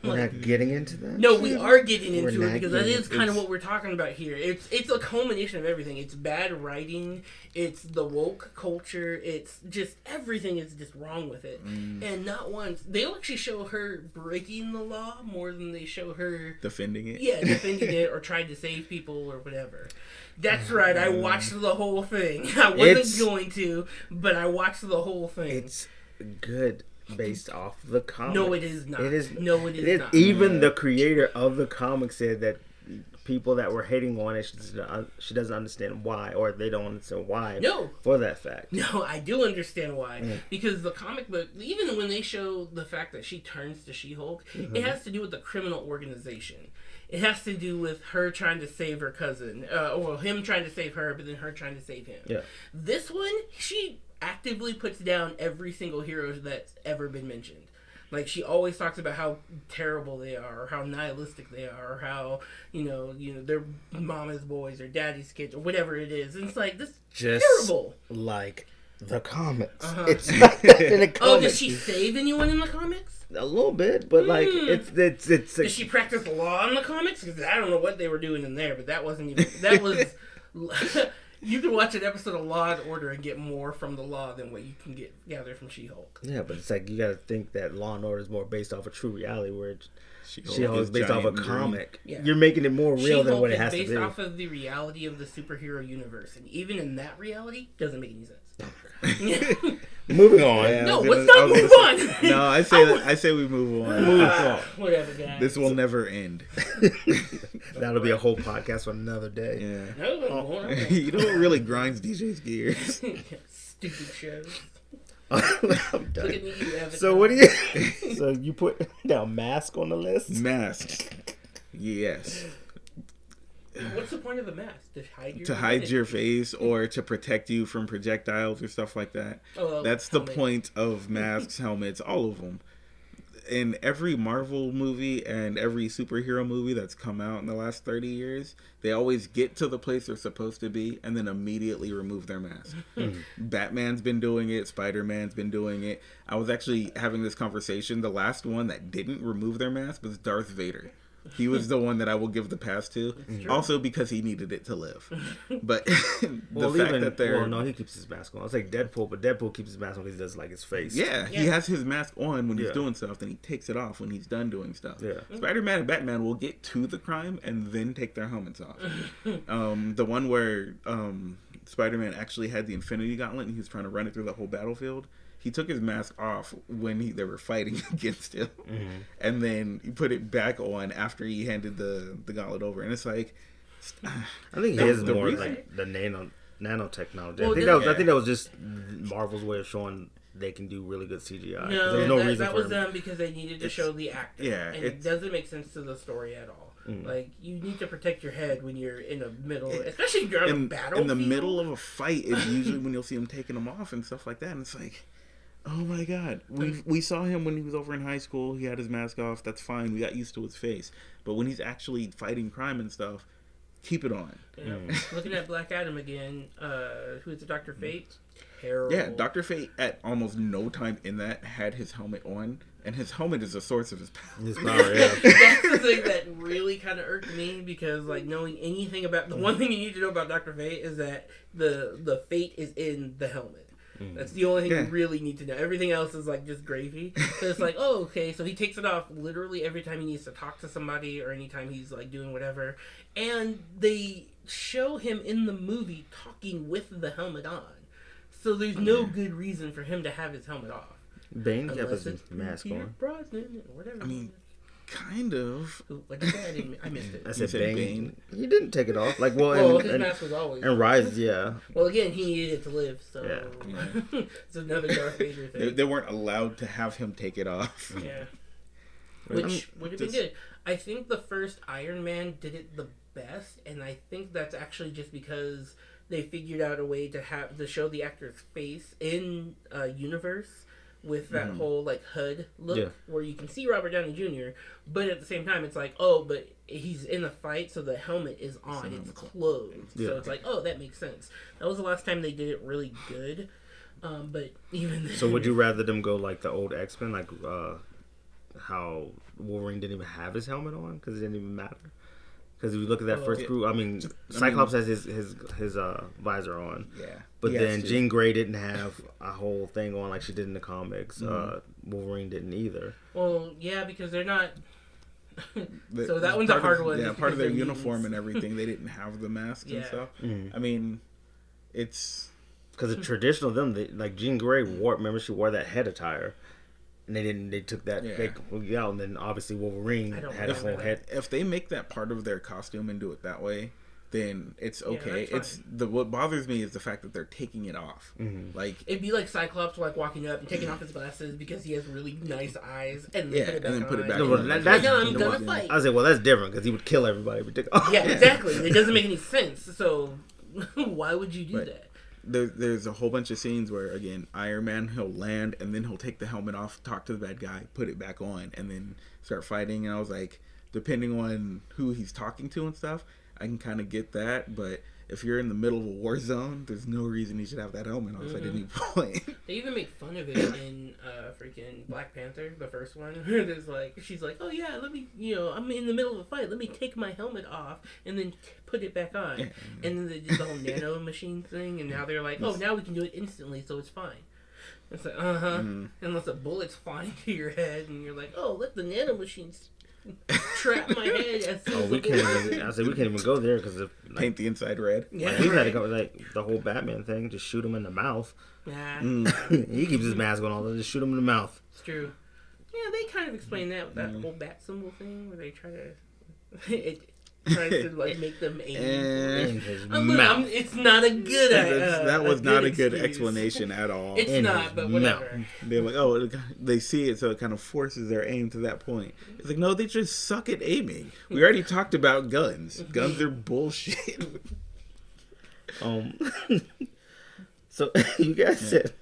We're not getting into that? No, we are getting into it because that is kind of what we're talking about here. It's a culmination of everything. It's bad writing. It's the woke culture. It's just everything is just wrong with it. And not once. They'll actually show her breaking the law more than they show her... defending it? Yeah, defending it or trying to save people or whatever. That's right. I watched the whole thing. I wasn't going to, but I watched the whole thing. It's good. based off the comics. No, it is not. It is. No, it is not. Even the creator of the comic said that people that were hating on it, she doesn't understand why, or they don't understand why. No. For that fact. No, I do understand why. Because the comic book, even when they show the fact that she turns to She-Hulk, it has to do with the criminal organization. It has to do with her trying to save her cousin, or him trying to save her, but then her trying to save him. Yeah. This one, she actively puts down every single hero that's ever been mentioned. Like, she always talks about how terrible they are, or how nihilistic they are, or how, you know, they're mama's boys, or daddy's kids, or whatever it is. And it's like, this is terrible. Like the comics. It's not that in the comics. Oh, does she save anyone in the comics? A little bit, but like, it's Does she practice law in the comics? Because I don't know what they were doing in there, but that wasn't even, that was... You can watch an episode of Law and Order and get more from the law than what you can gather from She-Hulk. Yeah, but it's like you got to think that Law and Order is more based off of true reality, where She-Hulk is based off a comic. Yeah. You're making it more real than what it has to be. Based off of the reality of the superhero universe, and even in that reality, doesn't make any sense. Moving on. Yeah, no, let's not move on. No, I say we move on. Whatever, guys. This will never end. That'll be a whole podcast for another day. Yeah. No, You know what really grinds DJ's gears? Stupid shows. I'm done. Look at me, you So what do you? So you put down Mask on the list? Mask. Yes. What's the point of a mask? To hide your face, or to protect you from projectiles or stuff like that. That's the point of masks, helmets, all of them. In every Marvel movie and every superhero movie that's come out in the last 30 years, they always get to the place they're supposed to be and then immediately remove their mask. Batman's been doing it. Spider-Man's been doing it. I was actually having this conversation. The last one that didn't remove their mask was Darth Vader. He was the one that I will give the pass to. Also because he needed it to live. But no, he keeps his mask on. It's like Deadpool, but Deadpool keeps his mask on because he does like his face. Yeah, he has his mask on when he's doing stuff, then he takes it off when he's done doing stuff. Yeah. Spider-Man and Batman will get to the crime and then take their helmets off. The one where Spider-Man actually had the Infinity Gauntlet and he was trying to run it through the whole battlefield. He took his mask off when they were fighting against him, and then he put it back on after he handed the gauntlet over. And it's like, I think he is more like the nanotechnology. Well, I think that was just Marvel's way of showing they can do really good CGI. No, that was them because they needed to show the actor. Yeah, and it doesn't make sense to the story at all. Like, you need to protect your head when you're in the middle, especially if you're on a battlefield. In the middle of a fight is usually when you'll see him taking them off and stuff like that. And it's like, oh my god, we saw him when he was over in high school. He had his mask off. That's fine. We got used to his face. But when he's actually fighting crime and stuff, keep it on. Yeah. Looking at Black Adam again, who is it, Dr. Fate? Terrible. Yeah, Dr. Fate at almost no time in that had his helmet on, and his helmet is a source of his power. That's the thing that really kind of irked me, because like knowing anything about the one thing you need to know about Dr. Fate is that the fate is in the helmet. That's the only thing you really need to know. Everything else is like just gravy. So it's like, oh, okay, so he takes it off literally every time he needs to talk to somebody or anytime he's like doing whatever. And they show him in the movie talking with the helmet on. So there's no good reason for him to have his helmet off. Bane kept his mask on. Brosnan, whatever. I mean, kind of. What did I say? I missed it. I said Bane. He didn't take it off. Like, his mask was always. And Rise, yeah. Well, again, he needed it to live, so it's another Darth Vader thing. They weren't allowed to have him take it off. Yeah, which would have been good. I think the first Iron Man did it the best, and I think that's actually just because they figured out a way to show the actor's face in a universe with that whole like HUD look where you can see Robert Downey Jr., but at the same time it's like, oh, but he's in a fight, so the helmet is on, it's closed. So it's like, oh, that makes sense. That was the last time they did it really good. But even then, so would you rather them go like the old X-Men, like how Wolverine didn't even have his helmet on because it didn't even matter? Because if you look at that first group, I mean, Cyclops has his visor on. Yeah. But then Jean Grey didn't have a whole thing on like she did in the comics. Wolverine didn't either. Well, yeah, because they're not... so that one's a hard one. Yeah, part of their uniform and everything, they didn't have the masks and stuff. I mean, it's... Because the traditional them, like Jean Grey wore, remember she wore that head attire. And they took that completely out, and then obviously Wolverine had a full head. If they make that part of their costume and do it that way, then it's okay. Yeah, what bothers me is the fact that they're taking it off. Mm-hmm. Like it'd be like Cyclops like walking up and taking off his glasses because he has really nice eyes, and then put it back. I'm gonna fight. I was like, well, that's different because he would kill everybody. Yeah, exactly. It doesn't make any sense. So why would you do that? There's a whole bunch of scenes where, again, Iron Man, he'll land and then he'll take the helmet off, talk to the bad guy, put it back on, and then start fighting. And I was like, depending on who he's talking to and stuff, I can kind of get that. But if you're in the middle of a war zone, there's no reason he should have that helmet off at any point. They even make fun of it in freaking Black Panther, the first one. Where there's like, she's like, oh yeah, let me, I'm in the middle of a fight. Let me take my helmet off and then put it back on. Yeah. And then they did the whole nano machine thing, and now they're like, oh, now we can do it instantly, so it's fine. It's like, unless a bullet's flying to your head, and you're like, oh, let the nano machines trap my head. We can't even go there because paint the inside red. Yeah, like, we had to go like the whole Batman thing. Just shoot him in the mouth. Yeah, he keeps his mask on all that. Just shoot him in the mouth. It's true. Yeah, they kind of explain that with that whole bat symbol thing where they try to tries to like make them aim in his mouth. It's not a good. That was not a good excuse. Explanation at all. It's not, but whatever. Mouth. They're like, oh, they see it, so it kind of forces their aim to that point. It's like, no, they just suck at aiming. We already talked about guns. Guns are bullshit. So you guys said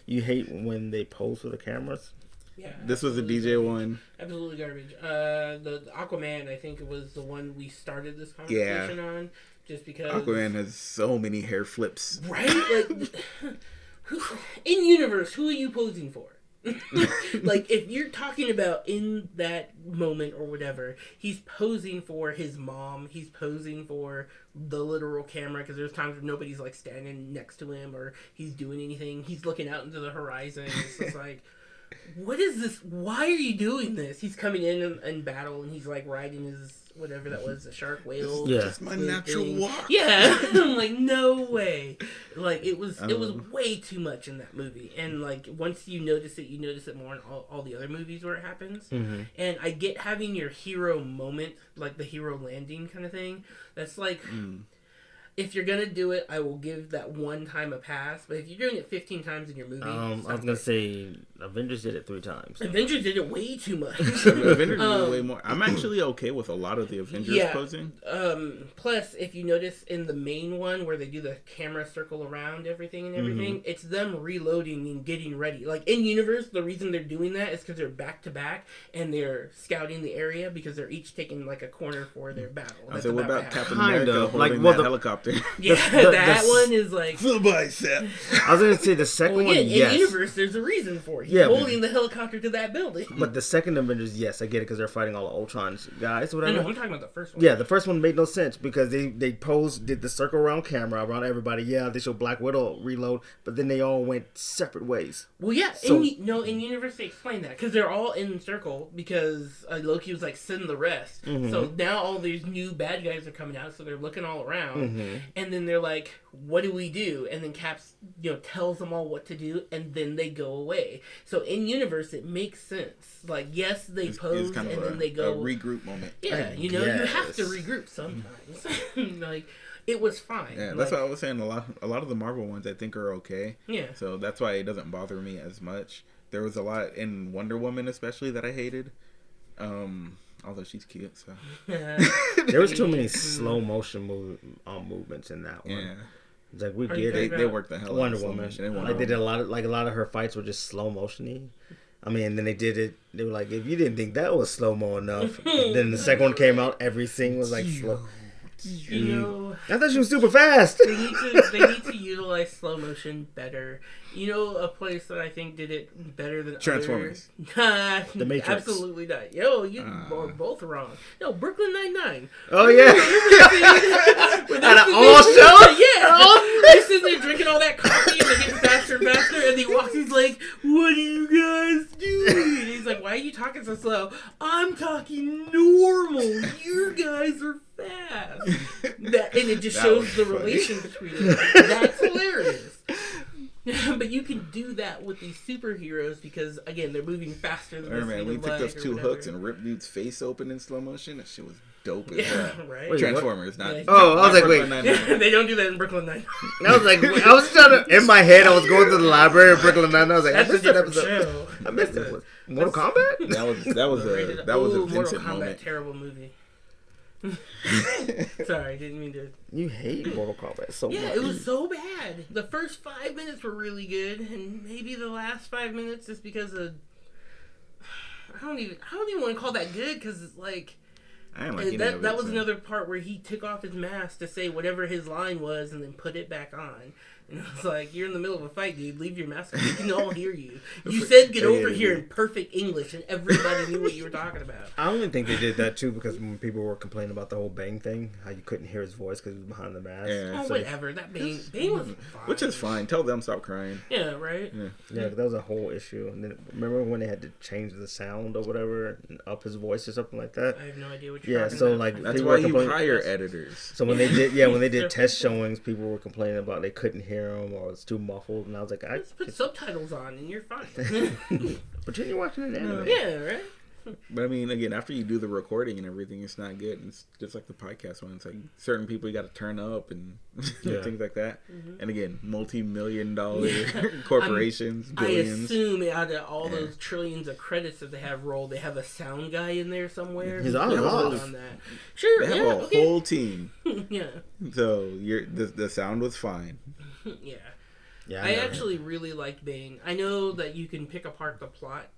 you hate when they pose for the cameras. Yeah, this was a DJ one. Absolutely garbage. The Aquaman, I think, was the one we started this conversation on, just because Aquaman has so many hair flips. Right? Like, in universe, who are you posing for? Like, if you're talking about in that moment or whatever, he's posing for his mom. He's posing for the literal camera because there's times where nobody's like standing next to him or he's doing anything. He's looking out into the horizon. It's just like, what is this? Why are you doing this? He's coming in battle and he's like riding his whatever that was, a shark whale. Yeah, it's my natural walk. Yeah, I'm like, no way. Like it was way too much in that movie. And like once you notice it more in all the other movies where it happens. Mm-hmm. And I get having your hero moment, like the hero landing kind of thing. That's like. If you're gonna do it, I will give that one time a pass. But if you're doing it 15 times in your movie, I was gonna say Avengers did it 3 times. Avengers did it way too much. Avengers did it way more. I'm actually okay with a lot of the Avengers posing. Plus, if you notice in the main one where they do the camera circle around everything and everything, it's them reloading and getting ready. Like in universe, the reason they're doing that is because they're back to back and they're scouting the area because they're each taking like a corner for their battle. I said, what about Captain America holding that helicopter? Yeah, that one is like full bicep. I was gonna say the second one. Yes. In universe, there's a reason for it. He's holding the helicopter to that building. But the second Avengers, yes, I get it because they're fighting all the Ultron's guys. Whatever. I know, I'm talking about the first one. Yeah, the first one made no sense because they did the circle around camera around everybody. Yeah, they showed Black Widow reload, but then they all went separate ways. Well, yeah, so, in universe they explain that because they're all in circle because Loki was like send the rest. Mm-hmm. So now all these new bad guys are coming out, so they're looking all around, and then they're like, "What do we do?" And then Cap's tells them all what to do, and then they go away. So in universe it makes sense. Like yes, they pose kind of and then they go a regroup moment. Yeah, you have to regroup sometimes. Like. It was fine. Yeah, that's what I was saying. A lot of the Marvel ones I think are okay. Yeah. So that's why it doesn't bother me as much. There was a lot in Wonder Woman especially that I hated. Although she's cute, so. There was too many slow motion movements in that one. Yeah. It's like we get it. They worked the hell out of Wonder Woman. Like they did a lot of her fights were just slow motiony. I mean, then they did it. They were like, if you didn't think that was slow mo enough, then the second one came out. Every scene was like slow. I thought she was super fast. They need to utilize slow motion better. A place that I think did it better than Transformers. The Matrix. Absolutely not. Yo, you are both wrong. No, Brooklyn Nine-Nine. Oh yeah. Out of all shows? Yeah. They're sitting there drinking all that coffee and they're getting faster and faster and he walks. He's like, "What are you guys doing?" And he's like, "Why are you talking so slow?" "I'm talking normal. You guys are fast." And it just shows the relation between them. That's hilarious. But you can do that with these superheroes because, again, they're moving faster than the man, we took those 2 hooks and ripped dude's face open in slow motion. That shit was dope as hell. Right. Wait, Transformers, not. Yeah. Oh, I was like, wait. They don't do that in Brooklyn Nine. I was like, I was trying to, in my head, I was going to the library of Brooklyn Nine. I was like, That's I missed a that different episode. show. I missed it. Mortal Kombat? That was a Mortal Vincent Kombat, moment. terrible movie. Sorry, didn't mean to. You hate Mortal Kombat so much. Yeah, it was so bad. The first 5 minutes were really good, and maybe the last 5 minutes is because of. I don't even want to call that good because it's like. I ain't like any of it, that was so. another part where he took off his mask to say whatever his line was and then put it back on. And it was like, you're in the middle of a fight, dude. Leave your mask on. We can all hear you. You said get over here in perfect English, and everybody knew what you were talking about. I only think they did that, too, because when people were complaining about the whole Bane thing, how you couldn't hear his voice because he was behind the mask. Yeah. Oh, So whatever. That Bane was fine. Which is fine. Tell them stop crying. Yeah, right? Yeah, that was a whole issue. And then remember when they had to change the sound or whatever and up his voice or something like that? I have no idea what you're talking so about. like That's people why were you complaining- hire editors. So when they did test showings, people were complaining about they couldn't hear him or it's too muffled, and I was like, Let's put subtitles on and you're fine. pretend you're watching an anime. Yeah, right? But I mean, again, after you do the recording and everything, it's not good. It's just like the podcast one. It's like certain people you got to turn up and things like that. Mm-hmm. And again, multi-million-dollar corporations, billions. I assume out of all those trillions of credits that they have rolled, they have a sound guy in there somewhere. He's who's always working off. on that. Sure, They have a okay. whole team. Yeah, So the sound was fine. yeah. Yeah, I know. actually really liked Bane. I know that you can pick apart the plot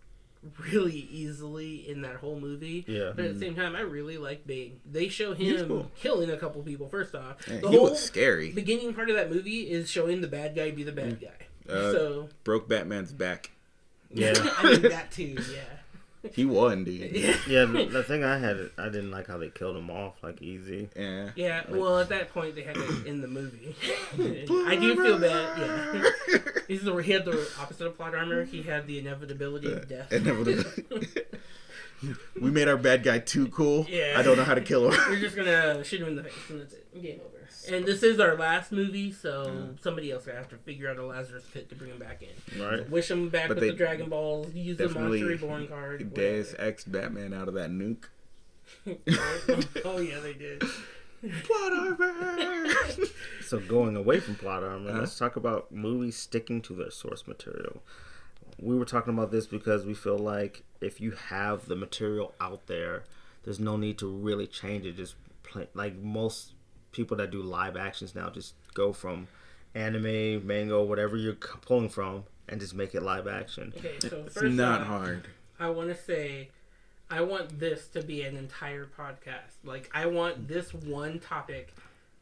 really easily in that whole movie. Yeah. But at the same time, I really like Bane. They show him cool. killing a couple people, first off. Yeah, The he whole was scary. beginning part of that movie is showing the bad guy be the bad guy. So, Broke Batman's back. Yeah. I mean, that too, yeah. He won, dude. Yeah, the thing I didn't like how they killed him off like easy. Yeah. Yeah, well, at that point, they had to end the movie. I do feel bad, yeah. He had the opposite of plot armor. He had the inevitability of death. We made our bad guy too cool. Yeah. I don't know how to kill him. We're just gonna shoot him in the face, and that's it. Game over. And this is our last movie, so somebody else gonna have to figure out a Lazarus pit to bring him back in. Right. So wish him back But with they the Dragon Balls. Use the Definitely Monster Reborn card. Deus Ex Batman out of that nuke. Oh yeah, they did. Plot armor. So going away from plot armor, let's talk about movies sticking to their source material. We were talking about this because we feel like if you have the material out there, there's no need to really change it. Just play, like most people that do live actions now, just go from anime, manga, whatever you're pulling from, and just make it live action. Okay, so It's first not off, hard. I want to say, I want this to be an entire podcast. Like, I want this one topic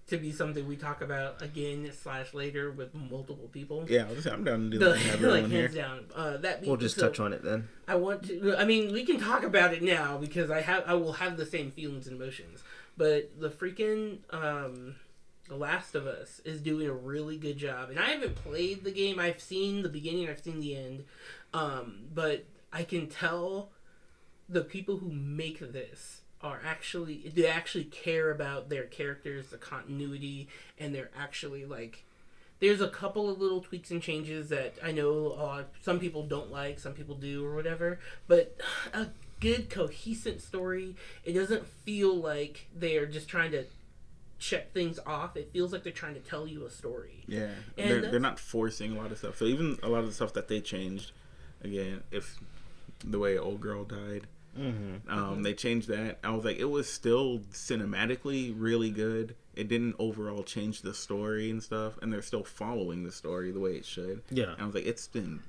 to be something we talk about again / later with multiple people. Yeah, I'm down to do that. Have Like everyone here. hands down. That We'll just touch on it then. I want to. I mean, we can talk about it now because I will have the same feelings and emotions. But the freaking The Last of Us is doing a really good job, and I haven't played the game. I've seen the beginning. I've seen the end. But I can tell the people who make this they actually care about their characters, the continuity, and they're actually like, there's a couple of little tweaks and changes that I know some people don't like, some people do or whatever, but a good cohesive story. It doesn't feel like they're just trying to check things off. It feels like they're trying to tell you a story. Yeah, And they're not forcing a lot of stuff. So even a lot of the stuff that they changed, again, if the way Old Girl died, they changed that. I was like, it was still cinematically really good. It didn't overall change the story and stuff, and they're still following the story the way it should. Yeah. And I was like, it's been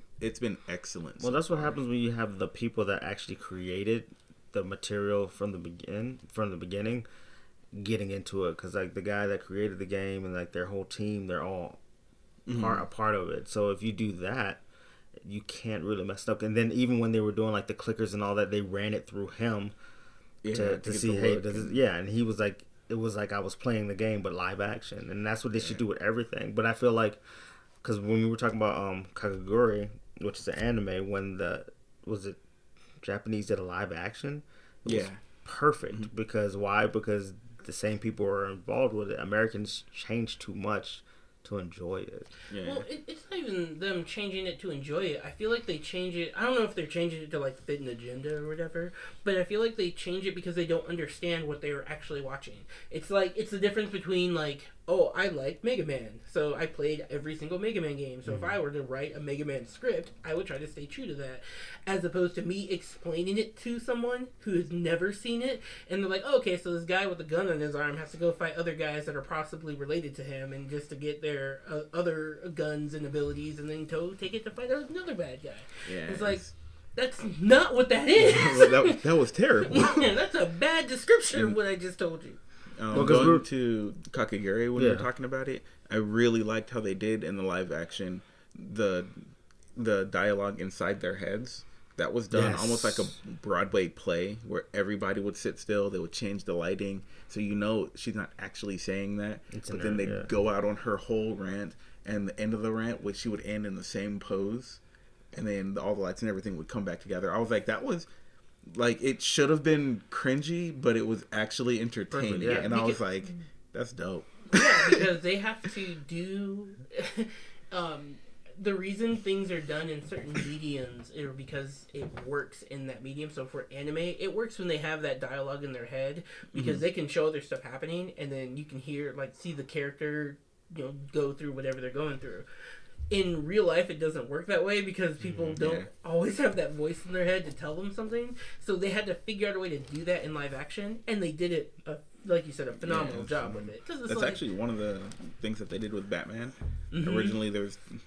excellent. Well, that's what happens when you have the people that actually created the material from the beginning getting into it, because like the guy that created the game and like their whole team, they're all a part of it. So if you do that, you can't really mess it up. And then even when they were doing like the clickers and all that, they ran it through him to get see, the hey, look and he was like, it was like I was playing the game but live action, and that's what they should do with everything. But I feel like, because when we were talking about Kakaguri, which is an anime, when was it Japanese did a live action, it was perfect. Because why? Because the same people were involved with it. Americans changed too much to enjoy it. Yeah. Well, it's not even them changing it to enjoy it. I feel like they change it. I don't know if they're changing it to like fit an agenda or whatever, but I feel like they change it because they don't understand what they were actually watching. It's like it's the difference between like, oh, I like Mega Man, so I played every single Mega Man game. So if I were to write a Mega Man script, I would try to stay true to that, as opposed to me explaining it to someone who has never seen it, and they're like, oh, okay, so this guy with a gun on his arm has to go fight other guys that are possibly related to him, and just to get their other guns and abilities, and then take it to fight another bad guy. Yeah, it's like, that's not what that is. that was terrible. Yeah, that's a bad description of what I just told you. Going to Kakegurui when we were talking about it, I really liked how they did in the live action the dialogue inside their heads. That was done almost like a Broadway play where everybody would sit still. They would change the lighting, so she's not actually saying that. But then they'd go out on her whole rant, and the end of the rant, which she would end in the same pose, and then all the lights and everything would come back together. I was like, that was like, it should have been cringy, but it was actually entertaining. Yeah, and I was like, that's dope. Yeah, because they have to do. The reason things are done in certain mediums is because it works in that medium. So for anime, it works when they have that dialogue in their head, because they can show other stuff happening, and then you can hear, like, see the character, go through whatever they're going through. In real life, it doesn't work that way because people don't always have that voice in their head to tell them something. So they had to figure out a way to do that in live action, and they did it, like you said, a phenomenal job with it. That's actually one of the things that they did with Batman. Originally,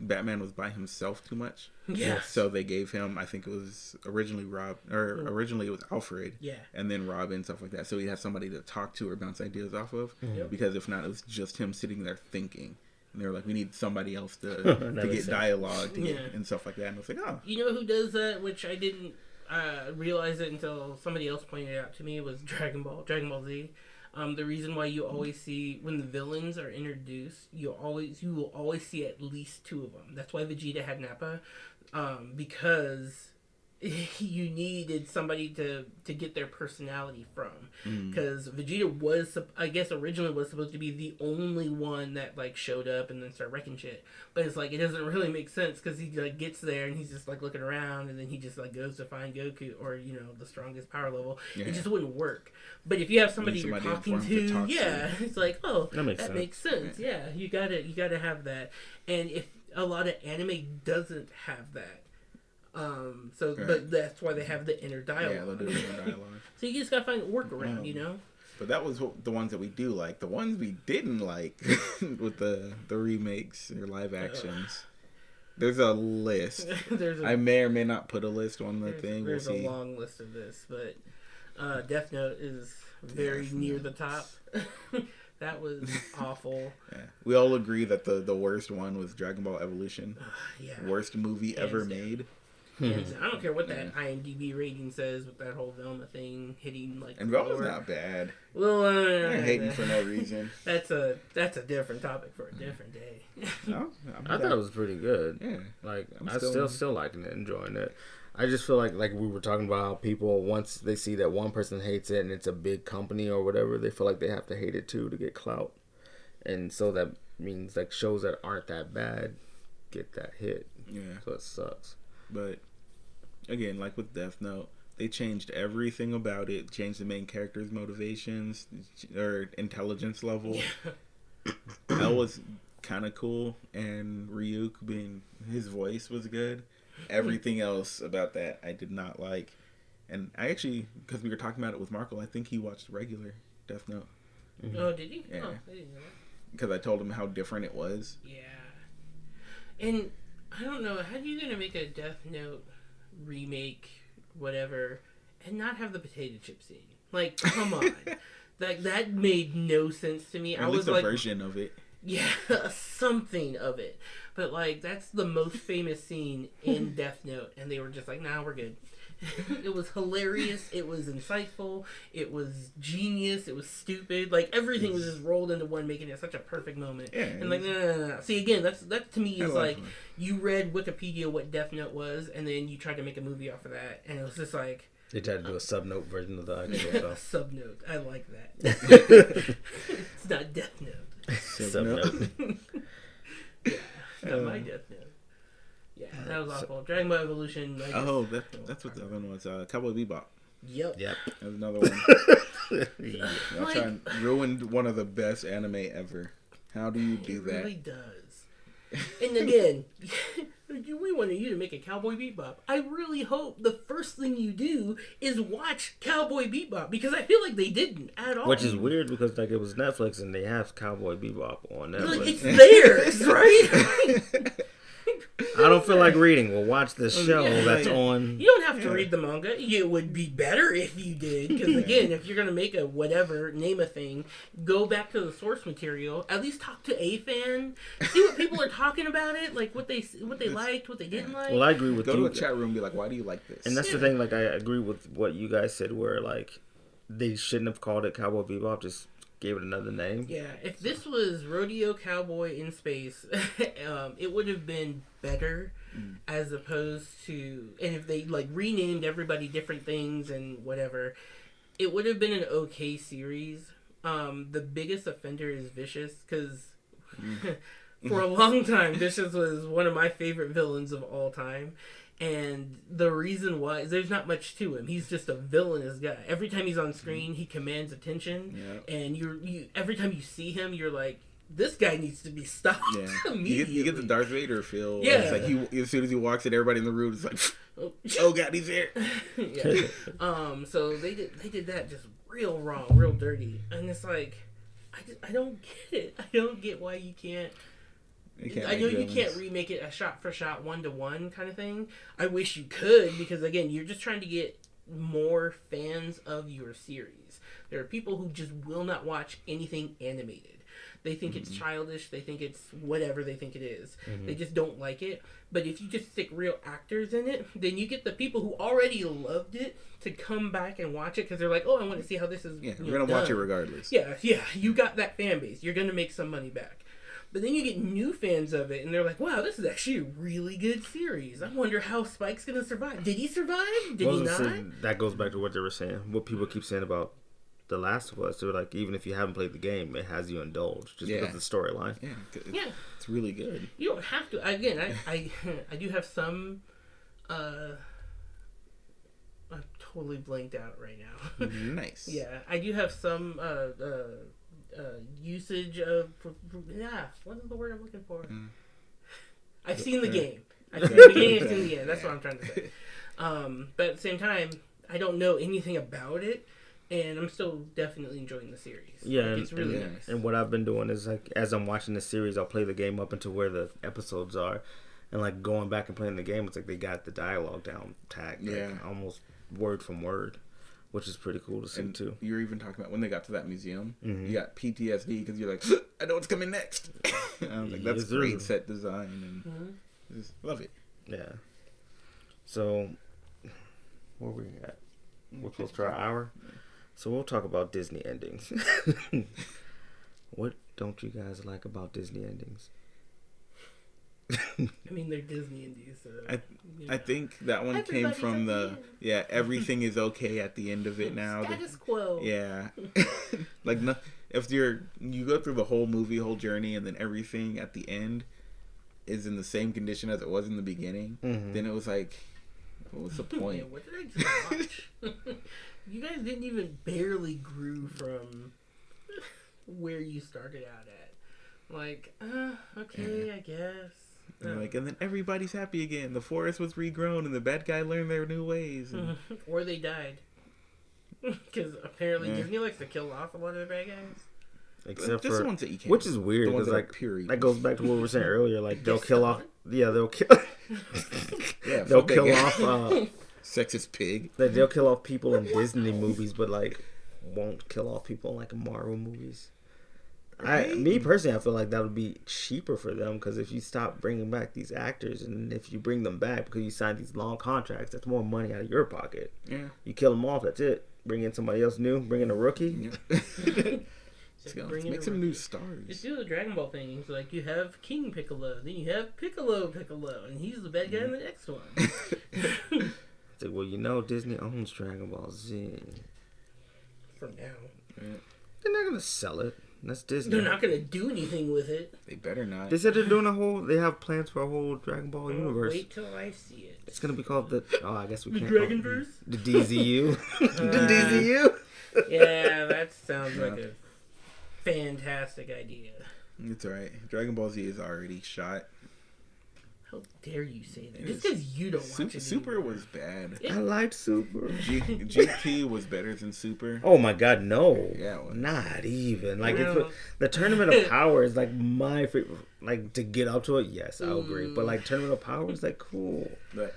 Batman was by himself too much. Yeah. So they gave him, I think it was originally it was Alfred. Yeah. And then Robin, stuff like that. So he had somebody to talk to or bounce ideas off of. Because if not, it was just him sitting there thinking. And they were like, we need somebody else to get dialogue and stuff like that. And I was like, oh. You know who does that, which I didn't realize it until somebody else pointed it out to me, was Dragon Ball Z. The reason why you always see, when the villains are introduced, you will always see at least two of them. That's why Vegeta had Nappa, because you needed somebody to get their personality from, because Vegeta was, I guess, originally was supposed to be the only one that like showed up and then started wrecking shit, but it's like it doesn't really make sense because he like gets there and he's just like looking around, and then he just like goes to find Goku or the strongest power level. It just wouldn't work. But if you have somebody you're talking to, it's like, oh, that makes sense. Yeah, you gotta have that. And if a lot of anime doesn't have that. But that's why they have the inner dialogue. Yeah, they'll do the inner dialogue. So you just gotta find a workaround, But that was the ones that we do like. The ones we didn't like with the remakes or live actions. There's a list. I may or may not put a list on the thing. There's a long list of this, but Death Note is very near the top. That was awful. Yeah. We all agree that the worst one was Dragon Ball Evolution. Worst movie ever made. I don't care what that IMDb rating says with that whole Velma thing hitting like. And Velma's not bad. Well, they're hating for no reason. That's a different topic for a different day. No, I thought it was pretty good. Yeah, like I'm still liking it, enjoying it. I just feel like we were talking about how people, once they see that one person hates it and it's a big company or whatever, they feel like they have to hate it too to get clout, and so that means like shows that aren't that bad get that hit. Yeah, so it sucks. But again, like with Death Note, they changed everything about it. Changed the main character's motivations or intelligence level. Yeah. That was kind of cool. And Ryuk, his voice was good. Everything else about that I did not like. And I actually, because we were talking about it with Marco, I think he watched regular Death Note. Mm-hmm. Oh, did he? Yeah. Oh, I didn't know that. Because I told him how different it was. Yeah. And I don't know, how are you going to make a Death Note remake, whatever, and not have the potato chip scene? Like, come on. That made no sense to me. Or at least a version of it. Yeah, something of it. But, like, that's the most famous scene in Death Note, and they were just like, nah, we're good. It was hilarious. It was insightful. It was genius. It was stupid. Like, everything was just rolled into one, making it such a perfect moment. Yeah, and like, no. See, again, that to me is like, you read Wikipedia what Death Note was, and then you tried to make a movie off of that, and it was just like, they tried to do a sub-note version of the actual stuff. Sub-note. I like that. It's not Death Note. Sub-note. Not my Death Note. Yeah, that was awful. Dragon Ball Evolution. That's what the other one was. Cowboy Bebop. Yep. That's another one. Y'all trying to ruin one of the best anime ever. How do you do that? It really does. And again, we wanted you to make a Cowboy Bebop. I really hope the first thing you do is watch Cowboy Bebop, because I feel like they didn't at all. Which is weird, because like it was Netflix and they have Cowboy Bebop on Netflix. Like, it's theirs, right? I don't feel like reading. We'll watch the show that's on. You don't have to read the manga. It would be better if you did. Because again, if you're going to make a whatever, name a thing, go back to the source material. At least talk to a fan. See what people are talking about it. Like what they liked, what they didn't like. Well, I agree with you. Go to a chat room and be like, why do you like this? And that's the thing. Like, I agree with what you guys said, where like they shouldn't have called it Cowboy Bebop. Just gave it another name. Yeah, if this was Rodeo Cowboy in Space, it would have been better as opposed to, and if they like renamed everybody different things and whatever, it would have been an okay series. The biggest offender is Vicious, because for a long time Vicious was one of my favorite villains of all time. And the reason why is there's not much to him. He's just a villainous guy. Every time he's on screen, he commands attention. Yeah. And you every time you see him, you're like, this guy needs to be stopped immediately. You get the Darth Vader feel. Yeah. It's like as soon as he walks in, everybody in the room is like, oh God, he's here. Yeah. So they did that just real wrong, real dirty. And it's like, I don't get it. I don't get why you can't. I know you can't remake it a shot for shot, 1-to-1 kind of thing. I wish you could, because again, you're just trying to get more fans of your series. There are people who just will not watch anything animated. They think it's childish. They think it's whatever they think it is. They just don't like it. But if you just stick real actors in it, then you get the people who already loved it to come back and watch it, because they're like, oh, I want to see how this is. Yeah, we're gonna watch it regardless. Yeah. You got that fan base. You're gonna make some money back. But then you get new fans of it, and they're like, wow, this is actually a really good series. I wonder how Spike's going to survive. Did he survive? Did he not? That goes back to what they were saying. What people keep saying about The Last of Us. They're like, even if you haven't played the game, it has you indulged just because of the storyline. Yeah. It's really good. You don't have to. Again, I do have some... I'm totally blanked out right now. Nice. Yeah, I do have some... usage of what is the word I'm looking for? I've seen the game. I've seen the game. I've seen the game. That's what I'm trying to say. But at the same time, I don't know anything about it, and I'm still definitely enjoying the series. Yeah, like, it's really nice. And what I've been doing is, like, as I'm watching the series, I'll play the game up until where the episodes are, and like going back and playing the game, it's like they got the dialogue down tagged, like, almost word from word. Which is pretty cool to see, too. You're even talking about when they got to that museum, you got PTSD because you're like, I know what's coming next. I was like, that's great set design, and just love it. Yeah. So, where we at? We're close to our hour. So we'll talk about Disney endings. What don't you guys like about Disney endings? I mean, they're Disney indies, so... I think that one came from everything is okay at the end of it now. Status quo. Yeah. Like, no, if you go through the whole movie, whole journey, and then everything at the end is in the same condition as it was in the beginning, then it was like, what was the point? Yeah, what did I just watch? You guys didn't even barely grew from where you started out at. Like, okay, I guess. And and then everybody's happy again. The forest was regrown, and the bad guy learned their new ways. And... Or they died. Because apparently Disney likes to kill off a lot of the bad guys. Except just for the ones that you can't. Which is weird, because like that goes back to what we were saying earlier. Like they'll kill off. Yeah, they'll kill. They'll kill off. Sexist pig. Like they'll kill off people in Disney movies, but like won't kill off people in like Marvel movies. Me personally, I feel like that would be cheaper for them, because if you stop bringing back these actors, and if you bring them back because you signed these long contracts, that's more money out of your pocket. Yeah, you kill them off, that's it. Bring in somebody else new. Bring in a rookie. Let's make some new stars. Just do the Dragon Ball thing. It's like you have King Piccolo, then you have Piccolo, and he's the bad guy in the next one. It's like, well, Disney owns Dragon Ball Z. For now. They're not gonna sell it. That's Disney. They're not gonna do anything with it. They better not. They said they're doing they have plans for a whole Dragon Ball universe. Wait till I see it. It's gonna be called I guess we The can't. Dragonverse? The DZU. The DZU. Yeah, that sounds like a fantastic idea. It's alright. Dragon Ball Z is already shot. How dare you say that? Just because you don't watch it. Super was bad. I liked Super. GT was better than Super. Oh my god, no. Yeah, it was. Not even. Like Well, the Tournament of Power is like my favorite. Like to get up to it, yes, I'll agree. But like Tournament of Power is like cool. But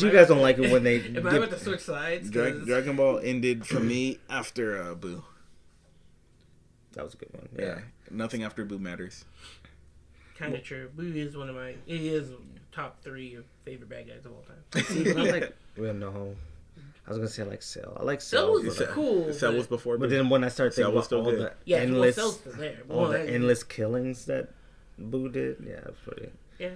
you guys don't like it when they. Am I about to switch sides? Dragon Ball ended for me after Boo. That was a good one. Yeah. Nothing after Boo matters. Kind of true. Boo is one of my. It is top 3 of favorite bad guys of all time. See, but I'm like, well, no. I was gonna say I like Cell. I like Cell. Cell was cool. Cell was before Boo. But then when I start thinking about all the endless, Cell's still there. all the endless killings that Boo did, yeah, it was pretty. Yeah,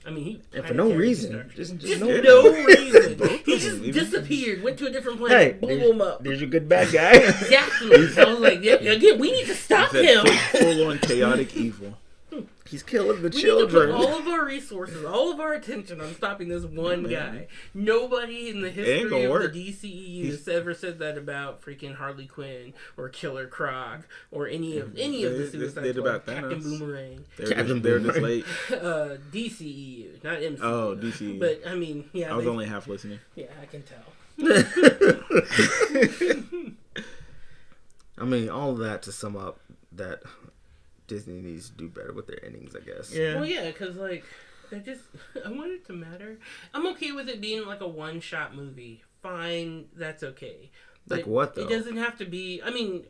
I mean, and for no reason, just no no reason. He just disappeared, went to a different planet, blew him up. There's your good bad guy. Exactly. So I was like, again, we need to stop him. Full on chaotic evil. He's killing the we children. Need to put all of our resources, all of our attention on stopping this one guy. Nobody in the history of the DCEU has ever said that about freaking Harley Quinn or Killer Croc or any of the Suicide Squad. Captain Boomerang. They're just late. DCEU, not MCU. Oh, DCEU. But I mean, yeah. I was only half listening. Yeah, I can tell. I mean, all of that to sum up that Disney needs to do better with their endings, I guess. Yeah. Well, yeah, because, like, I want it to matter. I'm okay with it being, like, a one-shot movie. Fine, that's okay. But like what, though? It doesn't have to be, I mean,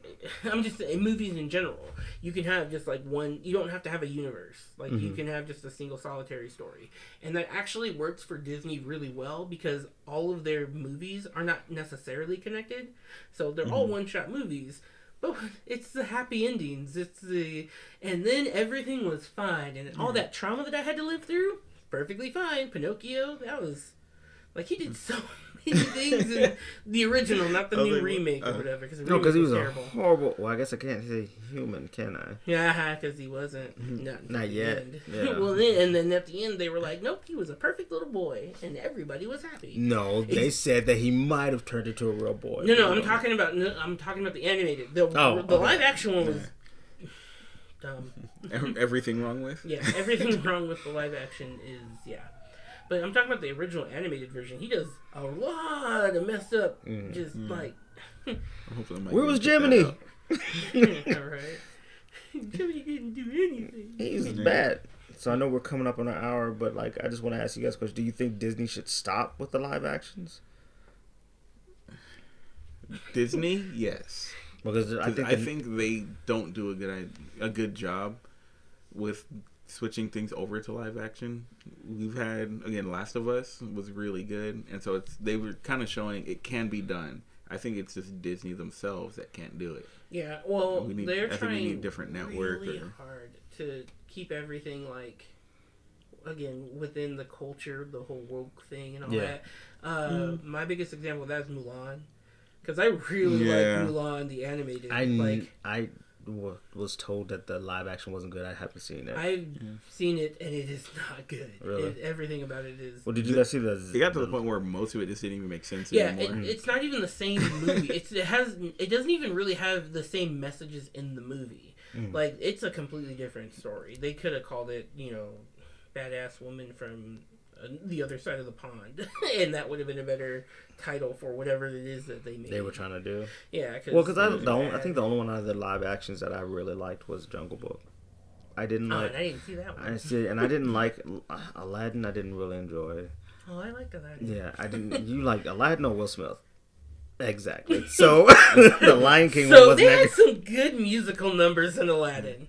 I'm just saying, movies in general. You can have just, like, one, you don't have to have a universe. Like, you can have just a single solitary story. And that actually works for Disney really well because all of their movies are not necessarily connected. So they're all one-shot movies. But it's the happy endings. And then everything was fine. And all that trauma that I had to live through, perfectly fine. Pinocchio, that was, like, he did so many things in the original, not the new remake or whatever. Because he was terrible. A horrible, well, I guess I can't say human, can I? Yeah, because he wasn't. Not yet. Yeah. Well, then at the end, they were like, nope, he was a perfect little boy. And everybody was happy. No, they said that he might have turned into a real boy. No, I'm talking about the animated. The live action one was dumb. Everything wrong with? Yeah, everything wrong with the live action is, yeah. But I'm talking about the original animated version. He does a lot of messed up, like... Where was Jiminy? All right. Jiminy didn't do anything. He's bad. So I know we're coming up on an hour, but like I just want to ask you guys a question. Do you think Disney should stop with the live actions? Disney, yes. Because I think they don't do a good job with switching things over to live action. We've had, again, Last of Us was really good, and so they were kind of showing it can be done. I think it's just Disney themselves that can't do it. Yeah, well, they're trying different network really hard to keep everything, like, again, within the culture, the whole woke thing and all that. My biggest example of that is Mulan. Because I really like Mulan, the animated. I was told that the live action wasn't good. I haven't seen it. I've seen it, and it is not good. Really? Everything about it is... Well, did you guys see It got to the point where most of it just didn't even make sense anymore. Yeah, it's not even the same movie. It doesn't even really have the same messages in the movie. Like, it's a completely different story. They could have called it, Badass Woman from the Other Side of the Pond, and that would have been a better title for whatever it is that they made. They were trying to do. Yeah, because I think the only one out of the live actions that I really liked was Jungle Book. I didn't I didn't see that one. I didn't like Aladdin. I didn't really enjoy. Oh, I liked Aladdin. Yeah, I didn't. You liked Aladdin or Will Smith? Exactly. So the Lion King so wasn't. They had some good musical numbers in Aladdin.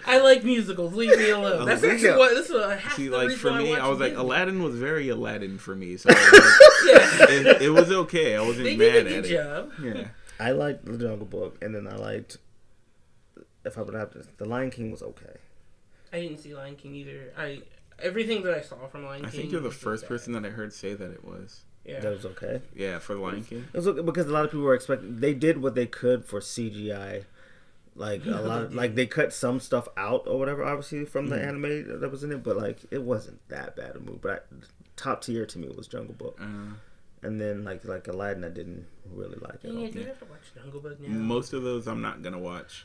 I like musicals. Leave me alone. That's actually what this is. See, like for me, I was like Aladdin was very Aladdin for me. So it was okay. I wasn't mad at it. Job. Yeah, I liked the Jungle Book, and then I liked. If I would have to, the Lion King was okay. I didn't see Lion King either. Everything that I saw from Lion King. I think you're the first person that I heard say that it was. Yeah. That was okay. Yeah, for Lion King. It was okay because a lot of people were expecting. They did what they could for CGI. Like a lot of, like they cut some stuff out or whatever, obviously from the anime that was in it, but like it wasn't that bad a movie. But top tier to me was Jungle Book. And then like Aladdin, I didn't really like it. Yeah, do you have to watch Jungle Book now? Most of those I'm not gonna watch.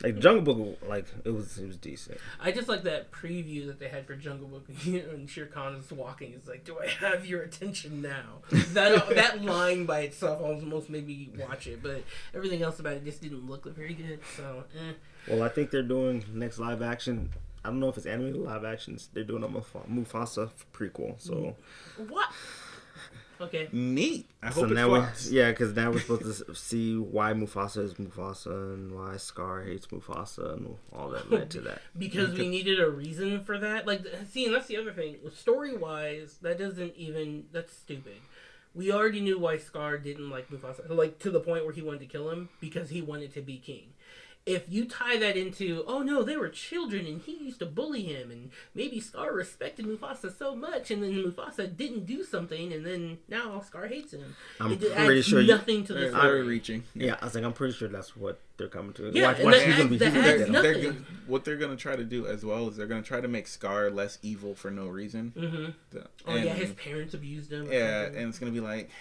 Like Jungle Book, like it was decent. I just like that preview that they had for Jungle Book, and Shere Khan is walking. It's like, do I have your attention now? That line by itself almost made me watch it, but everything else about it just didn't look very good. So, Well, I think they're doing next live action. I don't know if it's animated live actions. They're doing a Mufasa prequel. So what? Okay. Neat. I so hope it now flops. because now we're supposed to see why Mufasa is Mufasa and why Scar hates Mufasa and all that led to that. Because we needed a reason for that. Like, see, and that's the other thing. Story-wise, that's stupid. We already knew why Scar didn't like Mufasa. Like, to the point where he wanted to kill him because he wanted to be king. If you tie that into, oh no, they were children and he used to bully him and maybe Scar respected Mufasa so much and then Mufasa didn't do something and then now Scar hates him. I'm pretty sure nothing to the story. They're reaching. Yeah, I was like, I'm pretty sure that's what they're coming to. Yeah, Watch, and watch, that he's gonna be, adds- he's that gonna adds be nothing. dead. What they're gonna try to do as well is they're gonna try to make Scar less evil for no reason. Oh yeah, his parents abused him. Yeah, and it's gonna be like,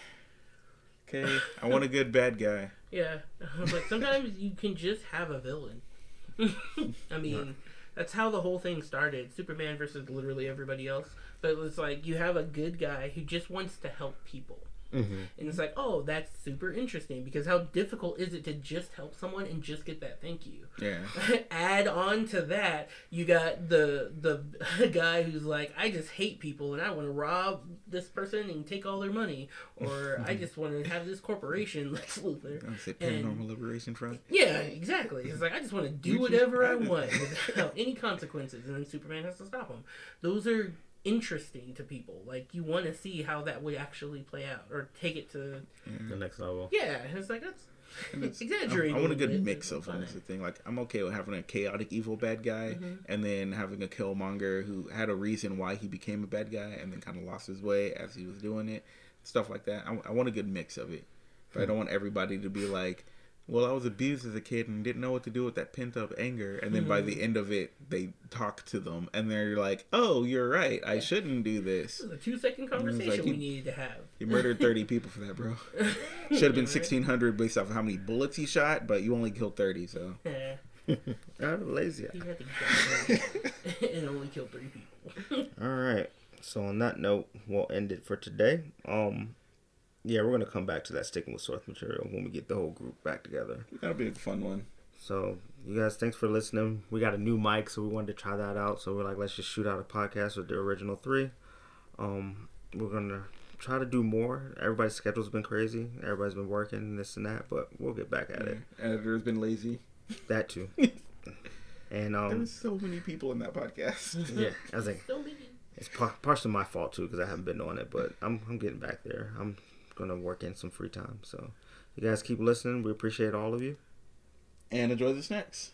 okay, I want a good bad guy. Yeah, but sometimes you can just have a villain. I mean, that's how the whole thing started. Superman versus literally everybody else. But it was like, you have a good guy who just wants to help people. And it's like, oh, that's super interesting because how difficult is it to just help someone and just get that thank you? Yeah. Add on to that, you got the guy who's like, I just hate people and I want to rob this person and take all their money, or I just want to have this corporation, Lex Luthor. I would say Paranormal Liberation Front. Yeah, exactly. It's like, I just want to do whatever I want without any consequences, and then Superman has to stop him. Those are interesting to people. Like, you want to see how that would actually play out or take it to The next level. yeah. It's like that's exaggerating. I want a good but mix of them. Is the thing. Like, I'm okay with having a chaotic evil bad guy, and then having a Killmonger who had a reason why he became a bad guy, and then kind of lost his way as he was doing it. Stuff like that. I want a good mix of it, but I don't want everybody to be like, well, I was abused as a kid and didn't know what to do with that pent up anger. And then by the end of it, they talk to them and they're like, oh, you're right. I shouldn't do this. This was a 2-second conversation like, we needed to have. You murdered 30 people for that, bro. Should have been 1,600 based off of how many bullets he shot, but you only killed 30, so. Yeah. I'm lazy. He had to get and only kill 3 people. All right. So on that note, we'll end it for today. Yeah, we're gonna come back to that sticking with source material when we get the whole group back together. That'll be a fun one. So you guys, thanks for listening. We got a new mic, so we wanted to try that out. So we're like, let's just shoot out a podcast with the original 3. We're gonna try to do more. Everybody's schedule's been crazy. Everybody's been working this and that, but we'll get back at it. Editor's been lazy. That too. And There's so many people in that podcast. yeah, I was like, So many. it's partially my fault too because I haven't been on it, but I'm getting back there. I'm gonna work in some free time. So you guys keep listening. We appreciate all of you. And enjoy the snacks.